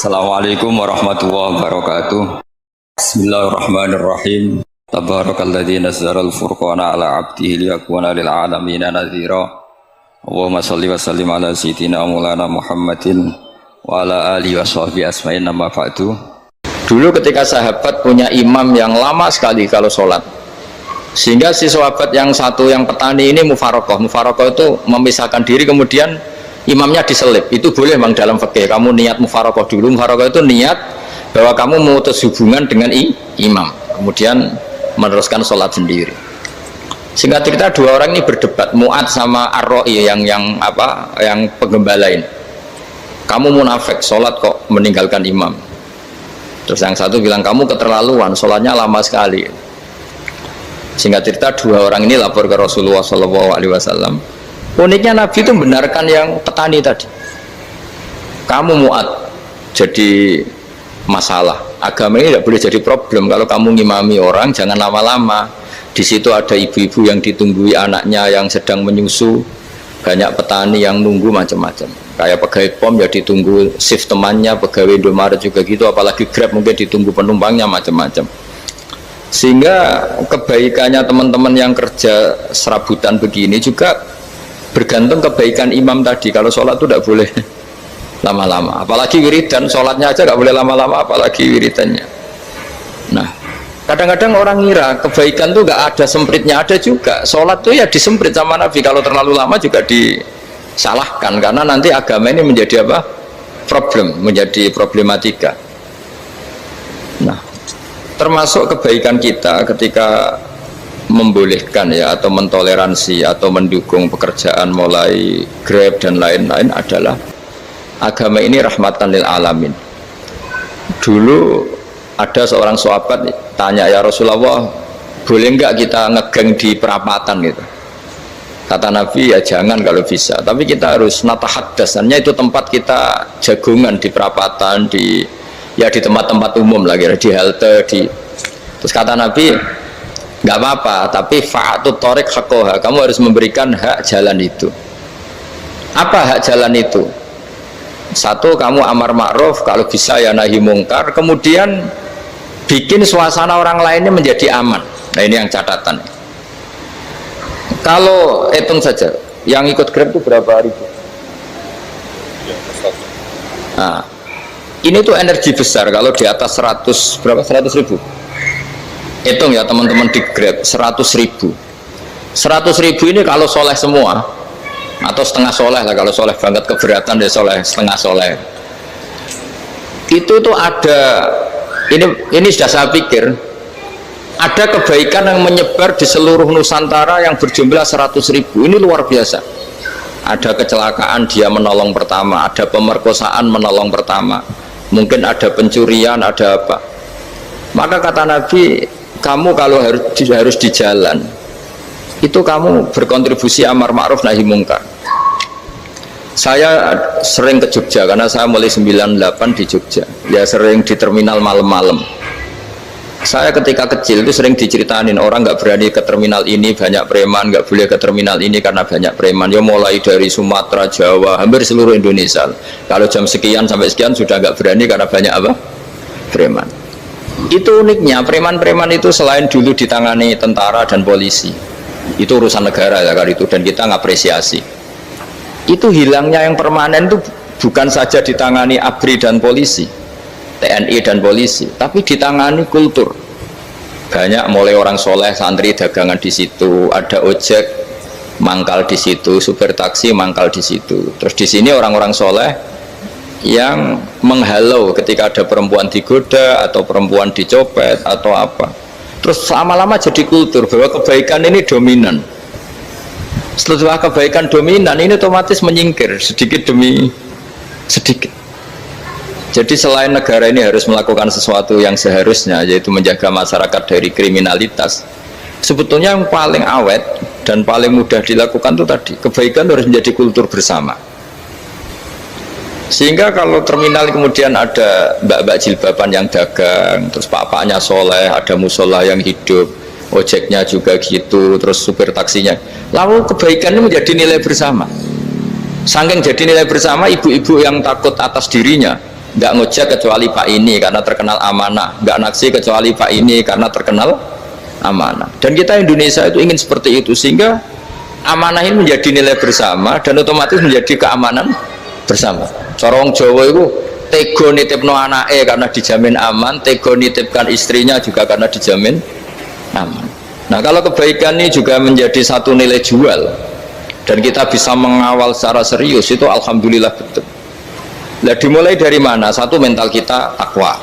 Assalamualaikum warahmatullahi wabarakatuh. Bismillahirrahmanirrahim. Tabarakalladzi nazzala al-furqana ala 'abdihi liyakuna lil 'alamin nadhira. Allahumma shalli wa sallim ala sayyidina Maulana Muhammadin wa ala alihi washabbihi asma'in amma ba'du. Dulu ketika sahabat punya imam yang lama sekali kalau sholat, sehingga si sahabat yang satu yang petani ini mufarokoh itu memisahkan diri, kemudian imamnya diselip. Itu boleh memang dalam fikih, kamu niat mufarokoh dulu. Mufarokoh itu niat bahwa kamu memutus hubungan dengan imam, kemudian meneruskan sholat sendiri. Singkat cerita, dua orang ini berdebat, Mu'ad sama Ar-Ra'i yang penggembala ini. Kamu munafik, sholat kok meninggalkan imam. Terus yang satu bilang, kamu keterlaluan, sholatnya lama sekali. Singkat cerita, dua orang ini lapor ke Rasulullah SAW. Uniknya Nabi itu membenarkan yang petani tadi. Kamu Mu'ad jadi masalah, agama ini tidak boleh jadi problem. Kalau kamu ngimami orang, jangan lama-lama. Di situ ada ibu-ibu yang ditunggui anaknya yang sedang menyusu, banyak petani yang nunggu macam-macam. Kayak pegawai POM ya ditunggu shift temannya, pegawai Indomaret juga gitu, apalagi Grab mungkin ditunggu penumpangnya macam-macam. Sehingga kebaikannya teman-teman yang kerja serabutan begini juga bergantung kebaikan imam tadi. Kalau sholat itu tidak boleh lama-lama, apalagi wiridan, sholatnya aja nggak boleh lama-lama, apalagi wiridannya. Nah, kadang-kadang orang ngira kebaikan tuh nggak ada sempritnya, ada juga. Sholat tuh ya disemprit sama Nabi, kalau terlalu lama juga disalahkan, karena nanti agama ini menjadi apa? Problem, menjadi problematika. Nah, termasuk kebaikan kita ketika membolehkan ya, atau mentoleransi atau mendukung pekerjaan mulai Grab dan lain-lain adalah agama ini rahmatan lil alamin. Dulu ada seorang sahabat tanya, ya Rasulullah, boleh enggak kita ngegeng di perapatan gitu? Kata Nabi, ya jangan kalau bisa, tapi kita harus natahaddasannya, itu tempat kita jagungan di perapatan, di tempat-tempat umum lagi, di halte, terus kata Nabi, nggak apa-apa, tapi fa'atut thoriq haqqaha, kamu harus memberikan hak jalan itu. Apa hak jalan itu? Satu, kamu amar ma'ruf, kalau bisa ya nahi mungkar, kemudian bikin suasana orang lainnya menjadi aman. Nah, ini yang catatan. Kalau hitung saja, yang ikut Grab itu berapa ribu? Nah, ini tuh energi besar. Kalau di atas 100, berapa? 100 ribu. Hitung ya teman-teman di Grab, 100 ribu. 100 ribu ini kalau soleh semua, atau setengah soleh lah, kalau soleh banget keberatan ya soleh, setengah soleh. Itu tuh ada, ini sudah saya pikir, ada kebaikan yang menyebar di seluruh Nusantara yang berjumlah 100 ribu. Ini luar biasa. Ada kecelakaan, dia menolong pertama, ada pemerkosaan, menolong pertama, mungkin ada pencurian, ada apa. Maka kata Nabi, kamu kalau harus di jalan, itu kamu berkontribusi amar ma'ruf nahi mungkar. Saya sering ke Jogja karena saya mulai 98 di Jogja, ya sering di terminal malam-malam. Saya ketika kecil itu sering diceritain, orang nggak berani ke terminal ini banyak preman, nggak boleh ke terminal ini karena banyak preman. Ya mulai dari Sumatera, Jawa, hampir seluruh Indonesia. Kalau jam sekian sampai sekian sudah nggak berani karena banyak apa? Preman. Itu uniknya, preman-preman itu selain dulu ditangani tentara dan polisi, itu urusan negara ya kali itu, dan kita ngapresiasi. Itu hilangnya yang permanen itu bukan saja ditangani ABRI dan polisi, TNI dan polisi, tapi ditangani kultur. Banyak mulai orang soleh, santri dagangan di situ, ada ojek mangkal di situ, supir taksi mangkal di situ. Terus di sini orang-orang soleh yang menghalau ketika ada perempuan digoda atau perempuan dicopet atau apa. Terus lama-lama jadi kultur bahwa kebaikan ini dominan. Setelah kebaikan dominan, ini otomatis menyingkir sedikit demi sedikit. Jadi selain negara ini harus melakukan sesuatu yang seharusnya, yaitu menjaga masyarakat dari kriminalitas, sebetulnya yang paling awet dan paling mudah dilakukan itu tadi, kebaikan harus menjadi kultur bersama. Sehingga kalau terminal kemudian ada mbak-mbak jilbaban yang dagang, terus pak-paknya soleh, ada musola yang hidup, ojeknya juga gitu, terus supir taksinya, lalu kebaikan ini menjadi nilai bersama. Saking jadi nilai bersama, ibu-ibu yang takut atas dirinya nggak ngojek kecuali Pak ini karena terkenal amanah, nggak naksi kecuali Pak ini karena terkenal amanah. Dan kita Indonesia itu ingin seperti itu, sehingga amanah ini menjadi nilai bersama dan otomatis menjadi keamanan bersama. Corong Jawa itu tego nitipno anake karena dijamin aman, tego nitipkan istrinya juga karena dijamin aman. Nah, kalau kebaikan ini juga menjadi satu nilai jual dan kita bisa mengawal secara serius, itu alhamdulillah betul. Nah, dimulai dari mana? Satu, mental kita takwa.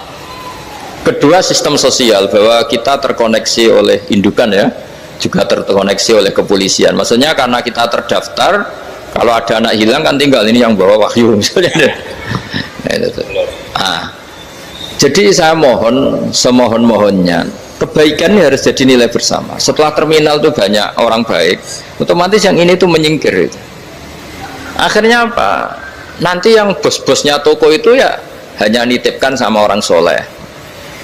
Kedua, sistem sosial, bahwa kita terkoneksi oleh indukan ya, juga terkoneksi oleh kepolisian. Maksudnya karena kita terdaftar, kalau ada anak hilang kan tinggal ini yang bawa wahyu misalnya. Jadi saya mohon, semohon-mohonnya, kebaikan ini harus jadi nilai bersama. Setelah terminal itu banyak orang baik, otomatis yang ini tuh menyingkir. Akhirnya apa? Nanti yang bos-bosnya toko itu ya hanya nitipkan sama orang soleh.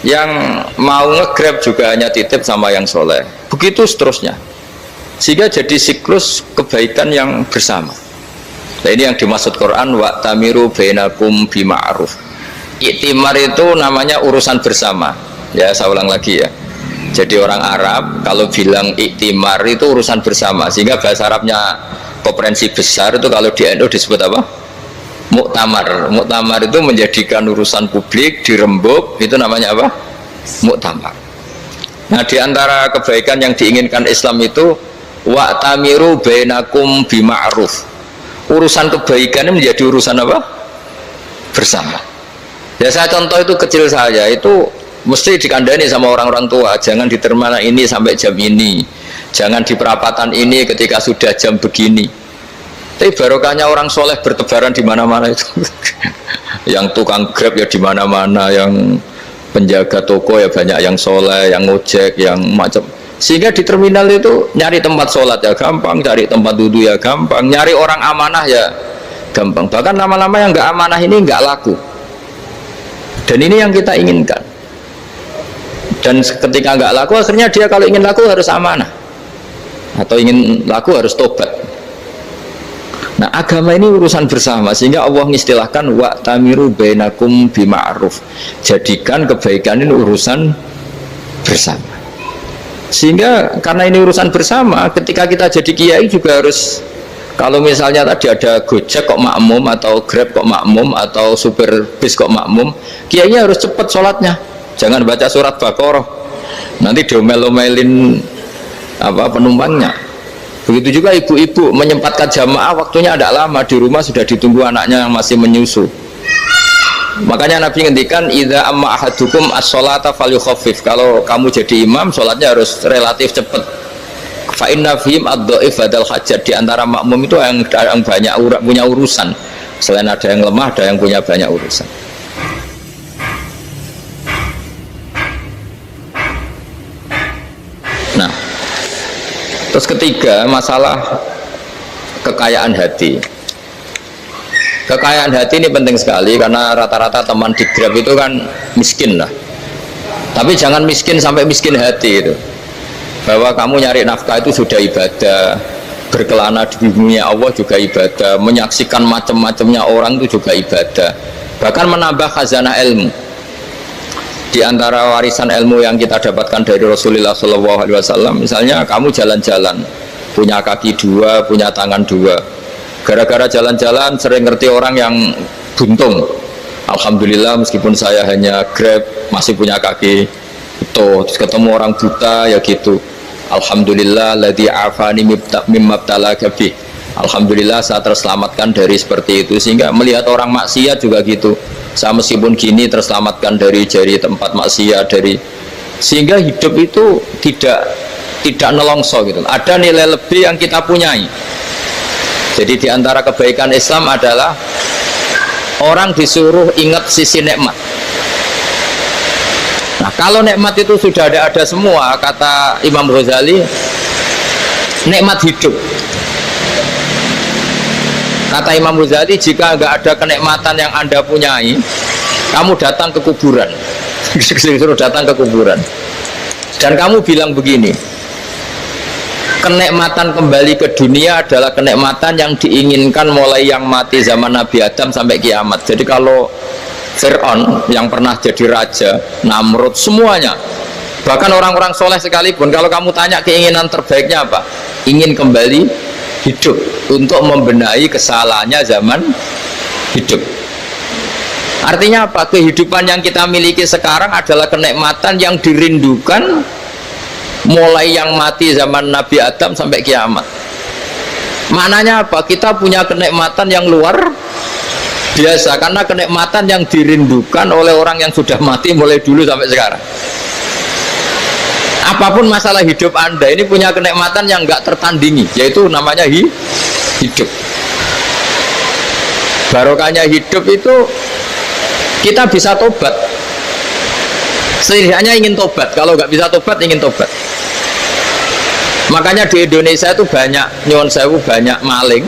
Yang mau nge-grab juga hanya titip sama yang soleh. Begitu seterusnya. Sehingga jadi siklus kebaikan yang bersama. Nah, ini yang dimaksud Quran, wa tamiru bainakum bima'ruf. Iktimar itu namanya urusan bersama. Ya, saya ulang lagi ya. Jadi orang Arab kalau bilang iktimar itu urusan bersama, sehingga bahasa Arabnya konferensi besar itu kalau di NU disebut apa? Muktamar. Muktamar itu menjadikan urusan publik dirembuk, itu namanya apa? Muktamar. Nah, di antara kebaikan yang diinginkan Islam itu wa'tamiru bainakum bima'ruf. Urusan kebaikan ini menjadi urusan apa? Bersama. Ya, saya contoh itu kecil saja, itu mesti dikandani sama orang-orang tua, jangan di terminal ini sampai jam ini, jangan di perapatan ini ketika sudah jam begini. Tapi barokahnya orang soleh bertebaran di mana-mana itu. Yang tukang grab ya di mana-mana, yang penjaga toko ya banyak yang soleh, yang ngojek, yang macam. Sehingga di terminal itu nyari tempat sholat ya gampang, cari tempat duduk ya gampang, nyari orang amanah ya gampang. Bahkan lama-lama yang nggak amanah ini nggak laku. Dan ini yang kita inginkan. Dan ketika nggak laku, akhirnya dia kalau ingin laku harus amanah, atau ingin laku harus tobat. Nah, agama ini urusan bersama, sehingga Allah mengistilahkan wa'tamiru bainakum bima'ruf. Jadikan kebaikan ini urusan bersama. Sehingga karena ini urusan bersama, ketika kita jadi kiai juga harus, kalau misalnya tadi ada Gojek kok makmum, atau Grab kok makmum, atau supir bis kok makmum, kiainya harus cepat sholatnya. Jangan baca surat Baqarah, nanti diomel-omelin apa penumpangnya. Begitu juga ibu-ibu menyempatkan jamaah, waktunya ada lama, di rumah sudah ditunggu anaknya yang masih menyusu. Makanya Nabi ngendikan idza amma ahadukum as-sholata falyukhaffif. Kalau kamu jadi imam, sholatnya harus relatif cepat. Fa inna fihim ad-dhaif badal hajat. Di antara makmum itu yang banyak punya urusan. Selain ada yang lemah, ada yang punya banyak urusan. Nah, terus ketiga, masalah kekayaan hati. Kekayaan hati ini penting sekali, karena rata-rata teman di Grab itu kan miskin lah. Tapi jangan miskin sampai miskin hati itu. Bahwa kamu nyari nafkah itu sudah ibadah, berkelana di dunia Allah juga ibadah, menyaksikan macam-macamnya orang itu juga ibadah. Bahkan menambah khazanah ilmu. Di antara warisan ilmu yang kita dapatkan dari Rasulullah SAW, misalnya kamu jalan-jalan, punya kaki dua, punya tangan dua. Gara-gara jalan-jalan sering ngerti orang yang buntung. Alhamdulillah meskipun saya hanya Grab, masih punya kaki itu. Terus ketemu orang buta ya gitu. Alhamdulillah ladzi afani mimma btalaka bih. Alhamdulillah saya terselamatkan dari seperti itu. Sehingga melihat orang maksiat juga gitu. Saya meskipun gini terselamatkan dari tempat maksiat, sehingga hidup itu tidak nelongso gitu. Ada nilai lebih yang kita punyai. Jadi diantara kebaikan Islam adalah orang disuruh ingat sisi nikmat. Nah, kalau nikmat itu sudah ada semua, kata Imam Ghazali, nikmat hidup. Kata Imam Ghazali, jika nggak ada kenikmatan yang Anda punyai, kamu datang ke kuburan. Disuruh datang ke kuburan. Dan kamu bilang begini, kenikmatan kembali ke dunia adalah kenikmatan yang diinginkan mulai yang mati zaman Nabi Adam sampai kiamat. Jadi kalau Fir'aun yang pernah jadi raja, Namrud, semuanya. Bahkan orang-orang soleh sekalipun, kalau kamu tanya keinginan terbaiknya apa? Ingin kembali hidup untuk membenahi kesalahannya zaman hidup. Artinya apa? Kehidupan yang kita miliki sekarang adalah kenikmatan yang dirindukan mulai yang mati zaman Nabi Adam sampai kiamat. Maknanya apa? Kita punya kenikmatan yang luar biasa karena kenikmatan yang dirindukan oleh orang yang sudah mati mulai dulu sampai sekarang. Apapun masalah hidup Anda ini punya kenikmatan yang nggak tertandingi, yaitu namanya hidup. Barokahnya hidup itu kita bisa tobat. Setidaknya ingin tobat. Kalau nggak bisa tobat, ingin tobat. Makanya di Indonesia itu banyak nyuwun sewu, banyak maling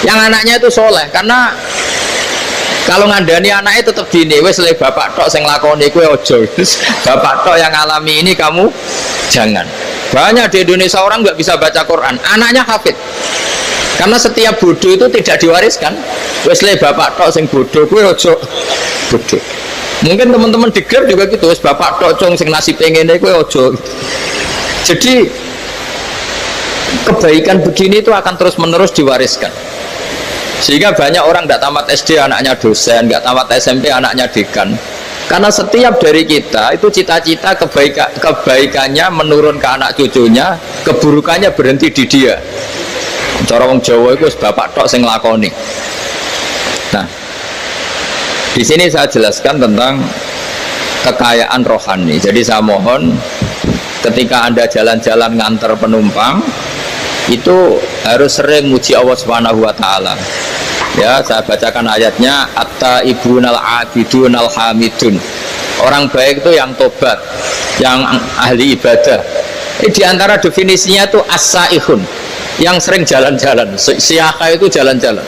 yang anaknya itu soleh, karena kalau ngandani anaknya tetap gini, wes le bapak tok sing lakoni kue ojo, bapak tok yang alami ini kamu jangan. Banyak di Indonesia orang nggak bisa baca Quran, anaknya hafid, karena setiap bodoh itu tidak diwariskan. Wes le bapak tok sing bodoh kue ojo bodoh. Mungkin teman-teman di Grab juga gitu, wes bapak tok cong sing nasib pengennya kue ojo. Jadi kebaikan begini itu akan terus menerus diwariskan. Sehingga banyak orang tidak tamat SD anaknya dosen, nggak tamat SMP anaknya dekan. Karena setiap dari kita itu cita-cita kebaikannya menurun ke anak cucunya, keburukannya berhenti di dia. Cara wong Jawa itu bapak tok sing lakoni. Nah, di sini saya jelaskan tentang kekayaan rohani. Jadi saya mohon ketika Anda jalan-jalan ngantar penumpang itu harus sering muji Allah Subhanahu wa taala. Ya, saya bacakan ayatnya, at-taibunal abidunal hamidun. Orang baik itu yang tobat, yang ahli ibadah. Di antara definisinya itu as-saihun, yang sering jalan-jalan. Siaka itu jalan-jalan.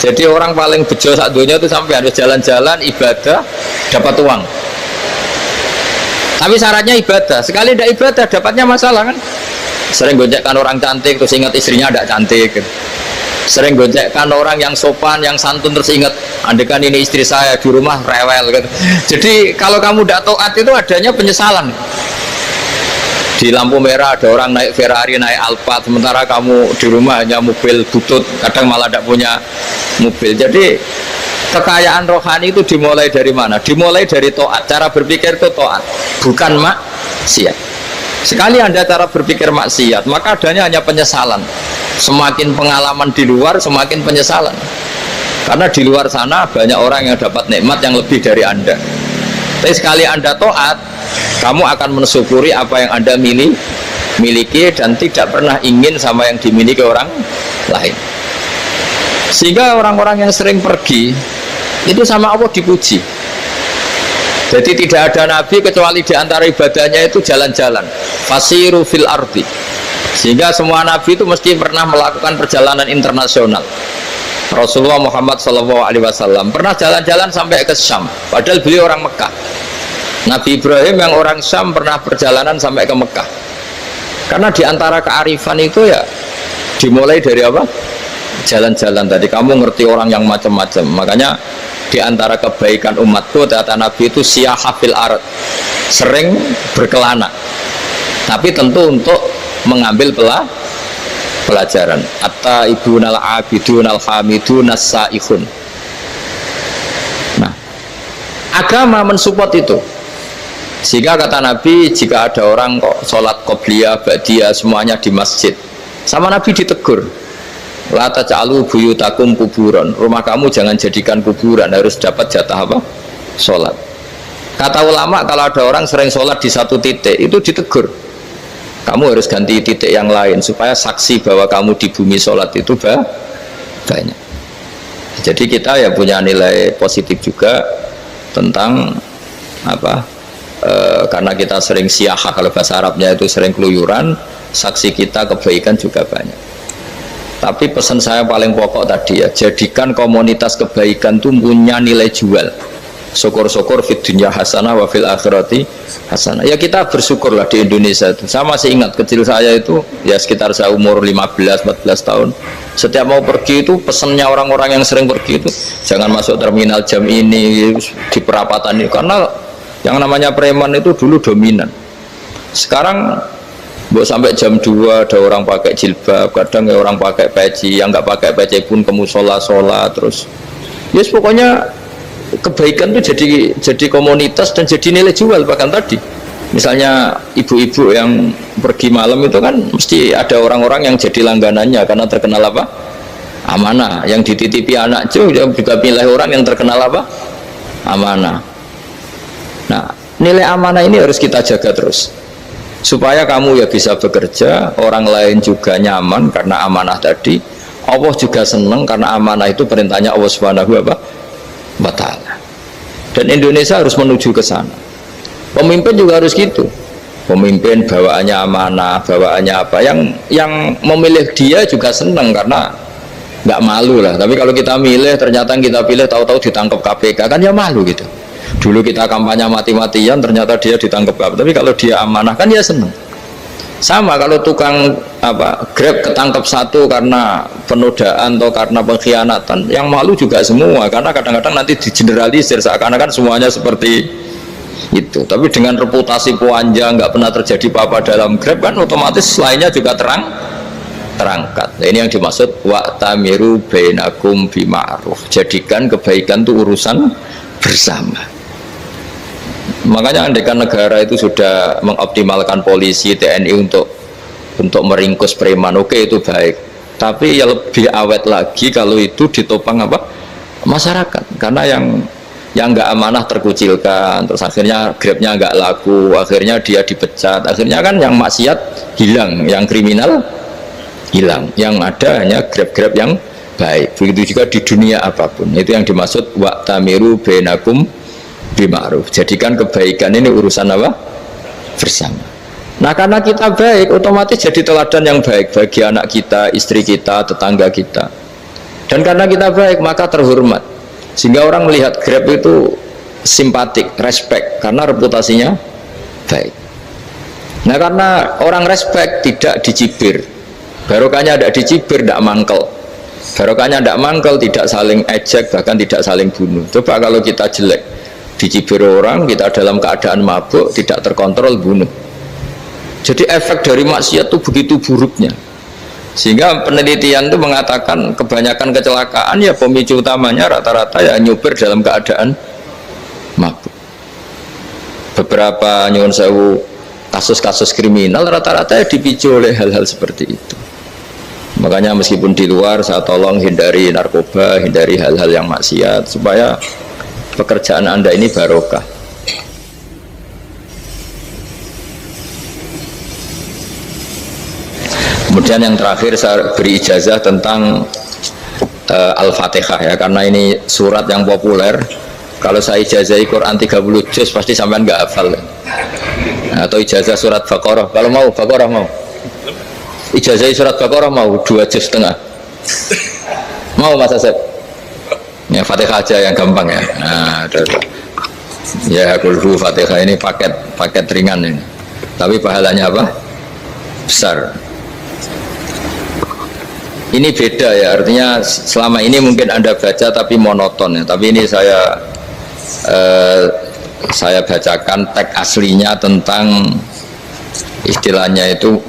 Jadi orang paling bejo sak dunia itu sampai harus jalan-jalan ibadah dapat uang. Tapi syaratnya ibadah. Sekali tidak ibadah dapatnya masalah kan? Sering gonjekkan orang cantik terus ingat istrinya tidak cantik. Sering gonjekkan orang yang sopan, yang santun terus ingat andekan ini istri saya di rumah rewel gitu. Jadi kalau kamu tidak taat itu adanya penyesalan. Di lampu merah ada orang naik Ferrari, naik Alphard, sementara kamu di rumah hanya mobil butut, kadang malah tidak punya mobil. Jadi kekayaan rohani itu dimulai dari mana? Dimulai dari taat. Cara berpikir itu taat, bukan maksiat. Sekali Anda cara berpikir maksiat, maka adanya hanya penyesalan. Semakin pengalaman di luar, semakin penyesalan. Karena di luar sana banyak orang yang dapat nikmat yang lebih dari Anda. Tapi sekali Anda taat, kamu akan mensyukuri apa yang Anda miliki dan tidak pernah ingin sama yang dimiliki orang lain. Sehingga orang-orang yang sering pergi itu sama Allah dipuji. Jadi tidak ada nabi kecuali di antara ibadahnya itu jalan-jalan, fasiru fil ardi. Sehingga semua nabi itu mesti pernah melakukan perjalanan internasional. Rasulullah Muhammad SAW pernah jalan-jalan sampai ke Syam, padahal beliau orang Mekah. Nabi Ibrahim yang orang Syam pernah perjalanan sampai ke Mekah. Karena di antara kearifan itu ya dimulai dari apa? Jalan-jalan. Tadi kamu ngerti orang yang macam-macam. Makanya di antara kebaikan umatku kata Nabi itu siyahah fil ard, sering berkelana, tapi tentu untuk mengambil pelajaran. At-taibunal abidunal hamidun as-saihun. Nah, agama mensupport itu. Sehingga kata Nabi, jika ada orang kok sholat qobliyah, ba'diyah semuanya di masjid, sama Nabi ditegur, la taj'alu buyutakum kuburan, rumah kamu jangan jadikan kuburan, harus dapat jatah apa? Sholat. Kata ulama, kalau ada orang sering sholat di satu titik, itu ditegur, kamu harus ganti titik yang lain supaya saksi bahwa kamu di bumi sholat itu banyak. Jadi kita ya punya nilai positif juga tentang apa? Karena kita sering siyahah, kalau bahasa Arabnya itu sering keluyuran, saksi kita kebaikan juga banyak. Tapi pesan saya paling pokok tadi ya, jadikan komunitas kebaikan itu punya nilai jual. syukur-syukur fid dunya hasanah wa fil akhirati hasanah. Ya kita bersyukurlah di Indonesia itu. Saya masih ingat kecil saya itu ya sekitar saya umur 15-14 tahun. Setiap mau pergi itu pesannya orang-orang yang sering pergi itu jangan masuk terminal jam ini di perapatan ini, karena yang namanya preman itu dulu dominan. Sekarang sampai jam 2 ada orang pakai jilbab, kadang ya orang pakai peci, yang nggak pakai peci pun ke musola sholat terus. Yes, pokoknya kebaikan itu jadi komunitas dan jadi nilai jual. Bahkan tadi misalnya ibu-ibu yang pergi malam itu kan mesti ada orang-orang yang jadi langganannya karena terkenal apa? Amanah. Yang dititipi anak juga pilih orang yang terkenal apa? Amanah. Nah, nilai amanah ini harus kita jaga terus supaya kamu ya bisa bekerja, orang lain juga nyaman karena amanah tadi, Allah juga senang karena amanah itu perintahnya Allah Subhanahu wa ta'ala. Dan Indonesia harus menuju ke sana. Pemimpin juga harus gitu. Pemimpin bawaannya amanah, bawaannya apa, yang memilih dia juga senang karena nggak malu lah. Tapi kalau kita milih ternyata kita pilih tahu-tahu ditangkap KPK kan ya malu gitu. Dulu kita kampanye mati-matian ternyata dia ditangkap KPK. Tapi kalau dia amanah kan ya senang. Sama kalau tukang Grab ketangkap satu karena penodaan atau karena pengkhianatan, yang malu juga semua karena kadang-kadang nanti digeneralisir seakan-akan semuanya seperti itu. Tapi dengan reputasi panjang nggak pernah terjadi apa-apa dalam Grab kan otomatis lainnya juga terangkat. Nah, ini yang dimaksud wa'tamiru bainakum bima'ruf. Jadikan kebaikan itu urusan bersama. Makanya andaikan negara itu sudah mengoptimalkan polisi, TNI untuk meringkus preman, oke, itu baik. Tapi ya lebih awet lagi kalau itu ditopang masyarakat, karena yang nggak amanah terkucilkan, terus akhirnya Grabnya nggak laku, akhirnya dia dipecat, akhirnya kan yang maksiat hilang, yang kriminal hilang, yang ada hanya Grab yang baik. Begitu juga di dunia apapun. Itu yang dimaksud wa'tamiru bainakum bima'ruf. Jadikan kebaikan ini urusan bersama. Nah, karena kita baik, otomatis jadi teladan yang baik bagi anak kita, istri kita, tetangga kita. Dan karena kita baik, maka terhormat. Sehingga orang melihat Grab itu simpatik, respect, karena reputasinya baik. Nah, karena orang respect tidak dicibir. Barokahnya tidak dicibir, tidak mangkel. Barokahnya tidak mangkel, tidak saling ejek, bahkan tidak saling bunuh. Coba kalau kita jelek, dicibir orang, kita dalam keadaan mabuk, tidak terkontrol, bunuh. Jadi efek dari maksiat itu begitu buruknya, sehingga penelitian itu mengatakan kebanyakan kecelakaan ya pemicu utamanya rata-rata ya nyupir dalam keadaan mabuk. Beberapa nyuwun sewu kasus-kasus kriminal rata-rata ya dipicu oleh hal-hal seperti itu. Makanya meskipun di luar saya tolong hindari narkoba, hindari hal-hal yang maksiat supaya pekerjaan Anda ini barokah. Kemudian yang terakhir saya beri ijazah tentang Al-Fatihah ya, karena ini surat yang populer. Kalau saya ijazahi Quran 30 juz pasti sampean nggak hafal. Atau ijazah surat Baqarah, kalau mau Baqarah mau. Ijazahi surat Baqarah mau 2 juz setengah. Mau Mas Asep? Ya Fatihah aja yang gampang ya. Nah, ya kulhu Fatihah ini paket ringan ini. Tapi pahalanya besar. Ini beda ya, artinya selama ini mungkin Anda baca tapi monoton ya. Tapi ini saya bacakan teks aslinya tentang istilahnya itu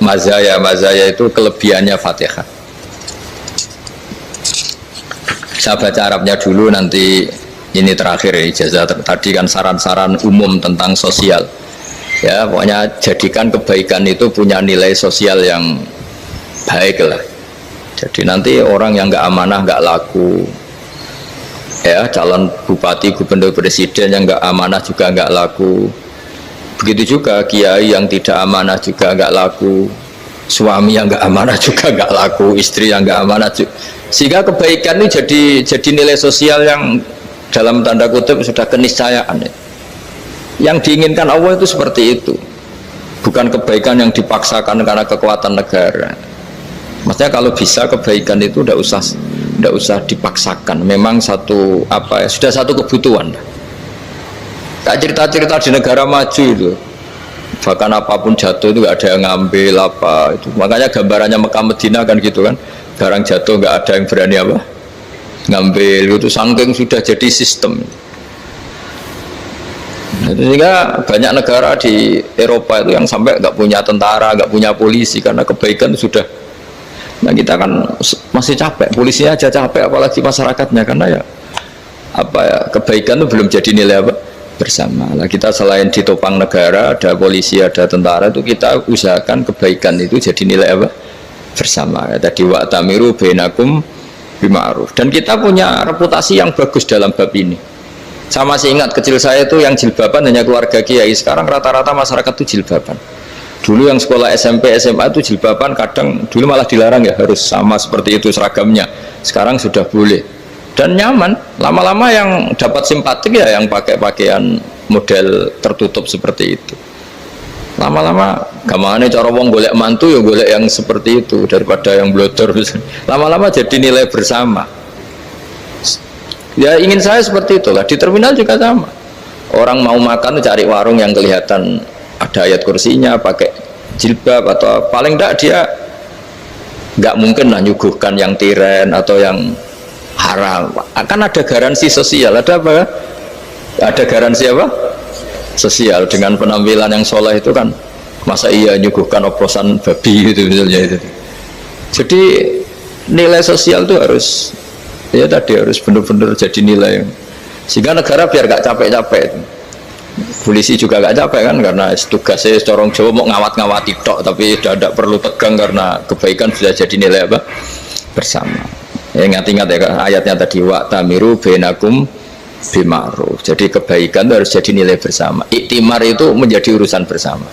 mazaya itu kelebihannya Fatihah. Saya baca Arabnya dulu, nanti ini terakhir ya, ijazah tadi kan saran-saran umum tentang sosial ya, pokoknya jadikan kebaikan itu punya nilai sosial yang baik lah. Jadi nanti orang yang nggak amanah nggak laku ya, calon bupati, gubernur, presiden yang nggak amanah juga nggak laku. Begitu juga kiai yang tidak amanah juga nggak laku, suami yang nggak amanah juga nggak laku, istri yang nggak amanah juga. Sehingga kebaikan itu jadi nilai sosial yang dalam tanda kutip sudah keniscayaan. Yang diinginkan Allah itu seperti itu, bukan kebaikan yang dipaksakan karena kekuatan negara. Maksudnya kalau bisa kebaikan itu tidak usah dipaksakan, memang sudah satu kebutuhan. Tak cerita-cerita di negara maju itu, bahkan apapun jatuh itu nggak ada yang ngambil apa itu. Makanya gambarannya Mekah Medina kan gitu kan, barang jatuh nggak ada yang berani apa ngambil itu, saking sudah jadi sistem. Sehingga banyak negara di Eropa itu yang sampai nggak punya tentara, nggak punya polisi karena kebaikan sudah. Nah kita kan masih capek, polisinya aja capek, apalagi masyarakatnya, karena ya apa ya, kebaikan itu belum jadi nilai apa bersama. Nah kita selain ditopang negara, ada polisi, ada tentara, itu kita usahakan kebaikan itu jadi nilai apa bersama. Ya, tadi wa'tamiru bainakum bima'ruf. Dan kita punya reputasi yang bagus dalam bab ini. Saya masih ingat kecil saya itu yang jilbaban hanya keluarga kiai. Sekarang rata-rata masyarakat itu jilbaban. Dulu yang sekolah SMP, SMA itu jilbaban kadang dulu malah dilarang ya, harus sama seperti itu seragamnya. Sekarang sudah boleh dan nyaman. Lama-lama yang dapat simpatik ya yang pakai pakaian model tertutup seperti itu. Lama-lama gamane cara wong golek mantu ya golek yang seperti itu daripada yang blodor. Lama-lama jadi nilai bersama. Ya ingin saya seperti itulah. Di terminal juga sama. Orang mau makan cari warung yang kelihatan ada ayat kursinya, pakai jilbab, atau paling tidak dia nggak mungkin lah nyuguhkan yang tiren atau yang haram. Akan ada garansi sosial. Ada apa? Ada garansi apa? Sosial. Dengan penampilan yang soleh itu kan, masa iya nyuguhkan oplosan babi gitu misalnya itu. Jadi nilai sosial itu harus, ya tadi harus benar-benar jadi nilai, sehingga negara biar gak capek-capek. Polisi juga gak capek kan, karena tugasnya corong Jawa mau ngawat-ngawati tok, tapi tidak perlu tegang karena kebaikan sudah jadi nilai apa bersama. Ya, ingat-ingat ya ayatnya tadi, wa'tamiru bainakum bima'ruf. Jadi kebaikan itu harus jadi nilai bersama. Iktimar itu menjadi urusan bersama.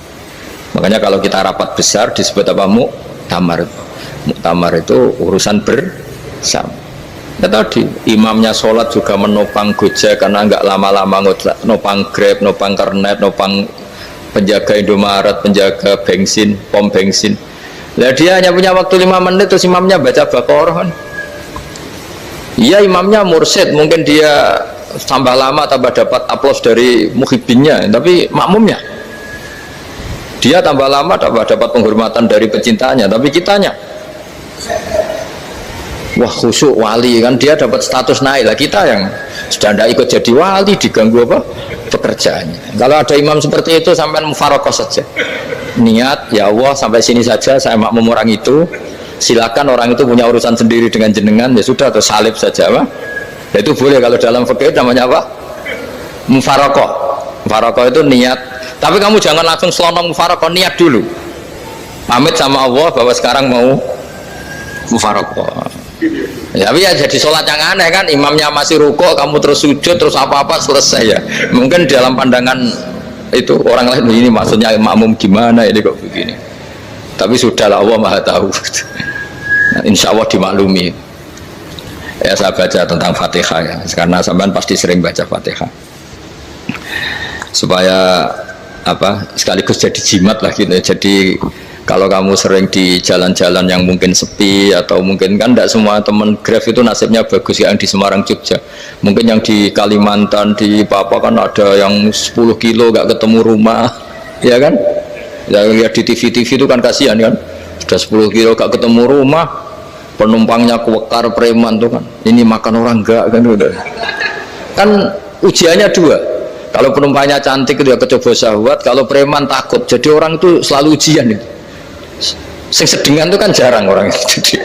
Makanya kalau kita rapat besar disebut apa? Muktamar. Muktamar itu urusan bersama. Ya tadi imamnya sholat juga menopang Gojek karena nggak lama-lama nopang Grab, nopang Kernet, nopang penjaga Indomaret, penjaga bensin, pom bensin. Nah dia hanya punya waktu 5 menit terus imamnya baca Baqarah kan. Iya imamnya mursyid, mungkin dia tambah lama tambah dapat aplaus dari muhibbinnya, tapi makmumnya dia tambah lama tambah dapat penghormatan dari pecintanya, tapi kitanya wah khusyuk wali kan, dia dapat status naik lah. Kita yang sudah tidak ikut jadi wali diganggu apa pekerjaannya. Kalau ada imam seperti itu sampai mufarokoh saja, niat ya Allah sampai sini saja saya makmum orang itu, silakan orang itu punya urusan sendiri dengan jenengan, ya sudah, atau salib saja apa ya, itu boleh. Kalau dalam fikih namanya apa? Mufarokoh. Mufarokoh itu niat, tapi kamu jangan langsung selonong mufarokoh, niat dulu pamit sama Allah bahwa sekarang mau mufarokoh. Ya, tapi ya jadi sholat yang aneh kan, imamnya masih rukuk, kamu terus sujud, terus apa-apa selesai ya. Mungkin dalam pandangan itu orang lain ini maksudnya makmum gimana ini kok begini. Tapi sudahlah, Allah Maha tahu. Nah, insya Allah dimaklumi. Ya saya baca tentang Fatihah ya, karena sampean pasti sering baca Fatihah. Supaya apa? Sekaligus jadi jimat lah gitu. Jadi kalau kamu sering di jalan-jalan yang mungkin sepi, atau mungkin kan tidak semua teman Grab itu nasibnya bagus yang di Semarang Jogja, mungkin yang di Kalimantan di Papua kan ada yang 10 kilo gak ketemu rumah ya kan, yang lihat di TV-TV itu kan kasihan kan, sudah 10 kilo gak ketemu rumah, penumpangnya kewekar preman tuh kan, ini makan orang enggak kan, udah kan ujiannya dua. Kalau penumpangnya cantik itu ya kecoba syahwat, kalau preman takut. Jadi orang itu selalu ujian itu. Sing sedengan itu kan jarang orang itu.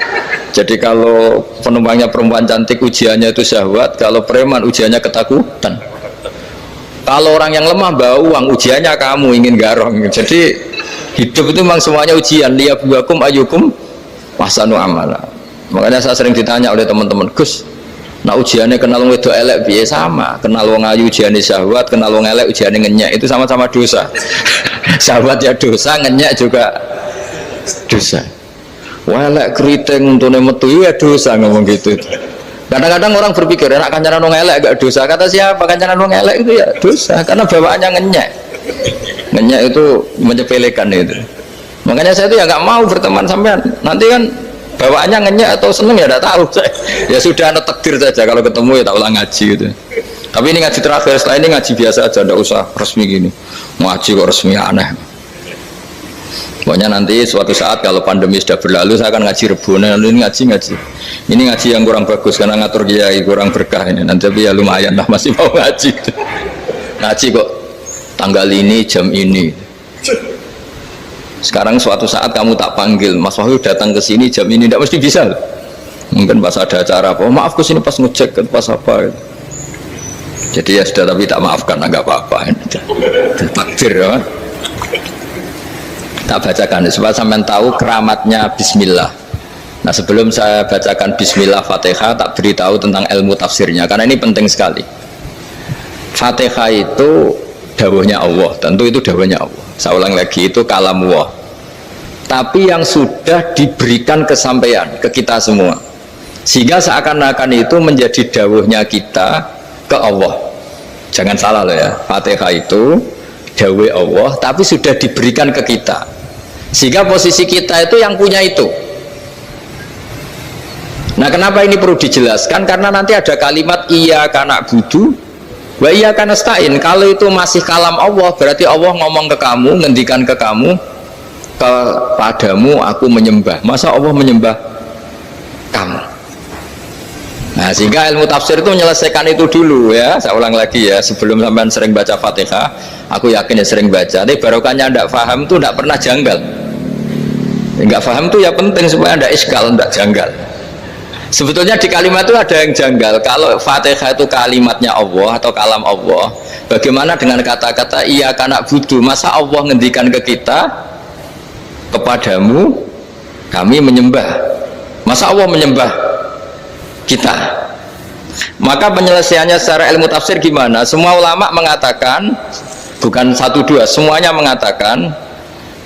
Jadi kalau penumpangnya perempuan cantik ujiannya itu syahwat, kalau preman ujiannya ketakutan. Kalau orang yang lemah bawa uang ujiannya kamu ingin garong. Jadi hidup itu memang semuanya ujian. Liyabluwakum ayyukum ahsanu amala. Makanya saya sering ditanya oleh teman-teman, Gus, nah ujiannya kenal wong wedok elek piye? Sama, kenal wong ayu ujiannya syahwat, kenal wong elek ujiannya ngenyek, itu sama-sama dosa. Syahwat ya dosa, ngenyek juga dosa. Welek keriting untuk metu ya dosa, ngomong gitu. Kadang-kadang orang berpikir enak kancanan wong elek gak dosa. Kata siapa? Kancanan wong elek itu ya dosa, karena bawaannya ngenyek. Ngenyek itu menyepelekan itu. Makanya saya itu ya gak mau berteman sampean. Nanti kan bawaannya ngenyek atau seneng ya tidak tahu. Ya sudah, ada takdir saja, kalau ketemu ya tak ulang ngaji gitu. Tapi ini ngaji terakhir, setelah ini ngaji biasa aja, tidak usah resmi gini. Ngaji kok resmi aneh. Pokoknya nanti suatu saat kalau pandemi sudah berlalu saya akan ngaji Rebona, ini ngaji. Ini ngaji yang kurang bagus karena ngatur kiai kurang berkah ini. Nanti tapi ya lumayan lah masih mau ngaji. Ngaji kok tanggal ini jam ini. Sekarang suatu saat kamu tak panggil, Mas Wahyu datang ke sini jam ini, tidak mesti bisa. Mungkin pas ada acara apa, oh, maaf ke sini pas ngecek pas apa. Jadi ya sudah, tapi tak maafkan, enggak apa-apa. Takdir ya. Tak bacakan supaya sampean tahu keramatnya bismillah. Nah, sebelum saya bacakan bismillah Fatihah, tak beritahu tentang ilmu tafsirnya karena ini penting sekali. Fatihah itu dawuhnya Allah, tentu itu dawuhnya Allah. Saya ulang lagi, itu kalamullah. Tapi yang sudah diberikan kesampaian ke kita semua. Sehingga seakan-akan itu menjadi dawuhnya kita ke Allah. Jangan salah loh ya, Fatihah itu dawuh Allah tapi sudah diberikan ke kita, sehingga posisi kita itu yang punya itu. Nah, kenapa ini perlu dijelaskan? Karena nanti ada kalimat iyyaka na'budu wa iyyaka nasta'in. Kalau itu masih kalam Allah, berarti Allah ngomong ke kamu, ngendikan ke kamu, kepadamu aku menyembah. Masa Allah menyembah kamu? Nah, sehingga ilmu tafsir itu menyelesaikan itu dulu ya. Saya ulang lagi ya, sebelum sampean sering baca Fatihah, aku yakin ya sering baca. Tapi barokahnya tidak paham itu tidak pernah janggal. Enggak paham itu ya penting supaya tidak iskal, tidak janggal. Sebetulnya di kalimat itu ada yang janggal. Kalau Fatihah itu kalimatnya Allah atau kalam Allah, bagaimana dengan kata-kata iyyaka na'budu? Masa Allah ngendikan ke kita, kepadamu kami menyembah? Masa Allah menyembah kita? Maka penyelesaiannya secara ilmu tafsir gimana? Semua ulama mengatakan, bukan satu dua, semuanya mengatakan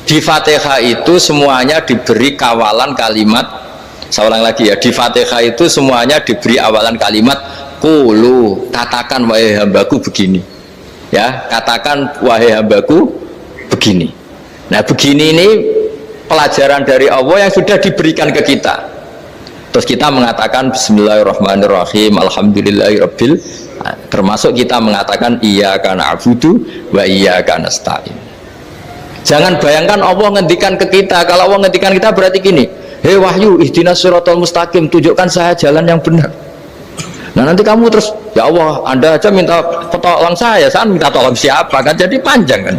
di Fatihah itu semuanya diberi kawalan kalimat. Saya ulang lagi ya, di Fatihah itu semuanya diberi awalan kalimat qulu, katakan wahai hambaku begini ya, katakan wahai hambaku begini. Nah, begini ini pelajaran dari Allah yang sudah diberikan ke kita. Terus kita mengatakan bismillahirrahmanirrahim, alhamdulillahirabbil, termasuk kita mengatakan iyyaka na'budu wa iyyaka nasta'in. Jangan bayangkan Allah ngendikan ke kita. Kalau Allah ngendikan kita berarti gini, hei Wahyu, ihdinas siratal mustaqim, tunjukkan saya jalan yang benar. Nah, nanti kamu terus, ya Allah, Anda aja minta tolong saya minta tolong siapa? Kan jadi panjang kan.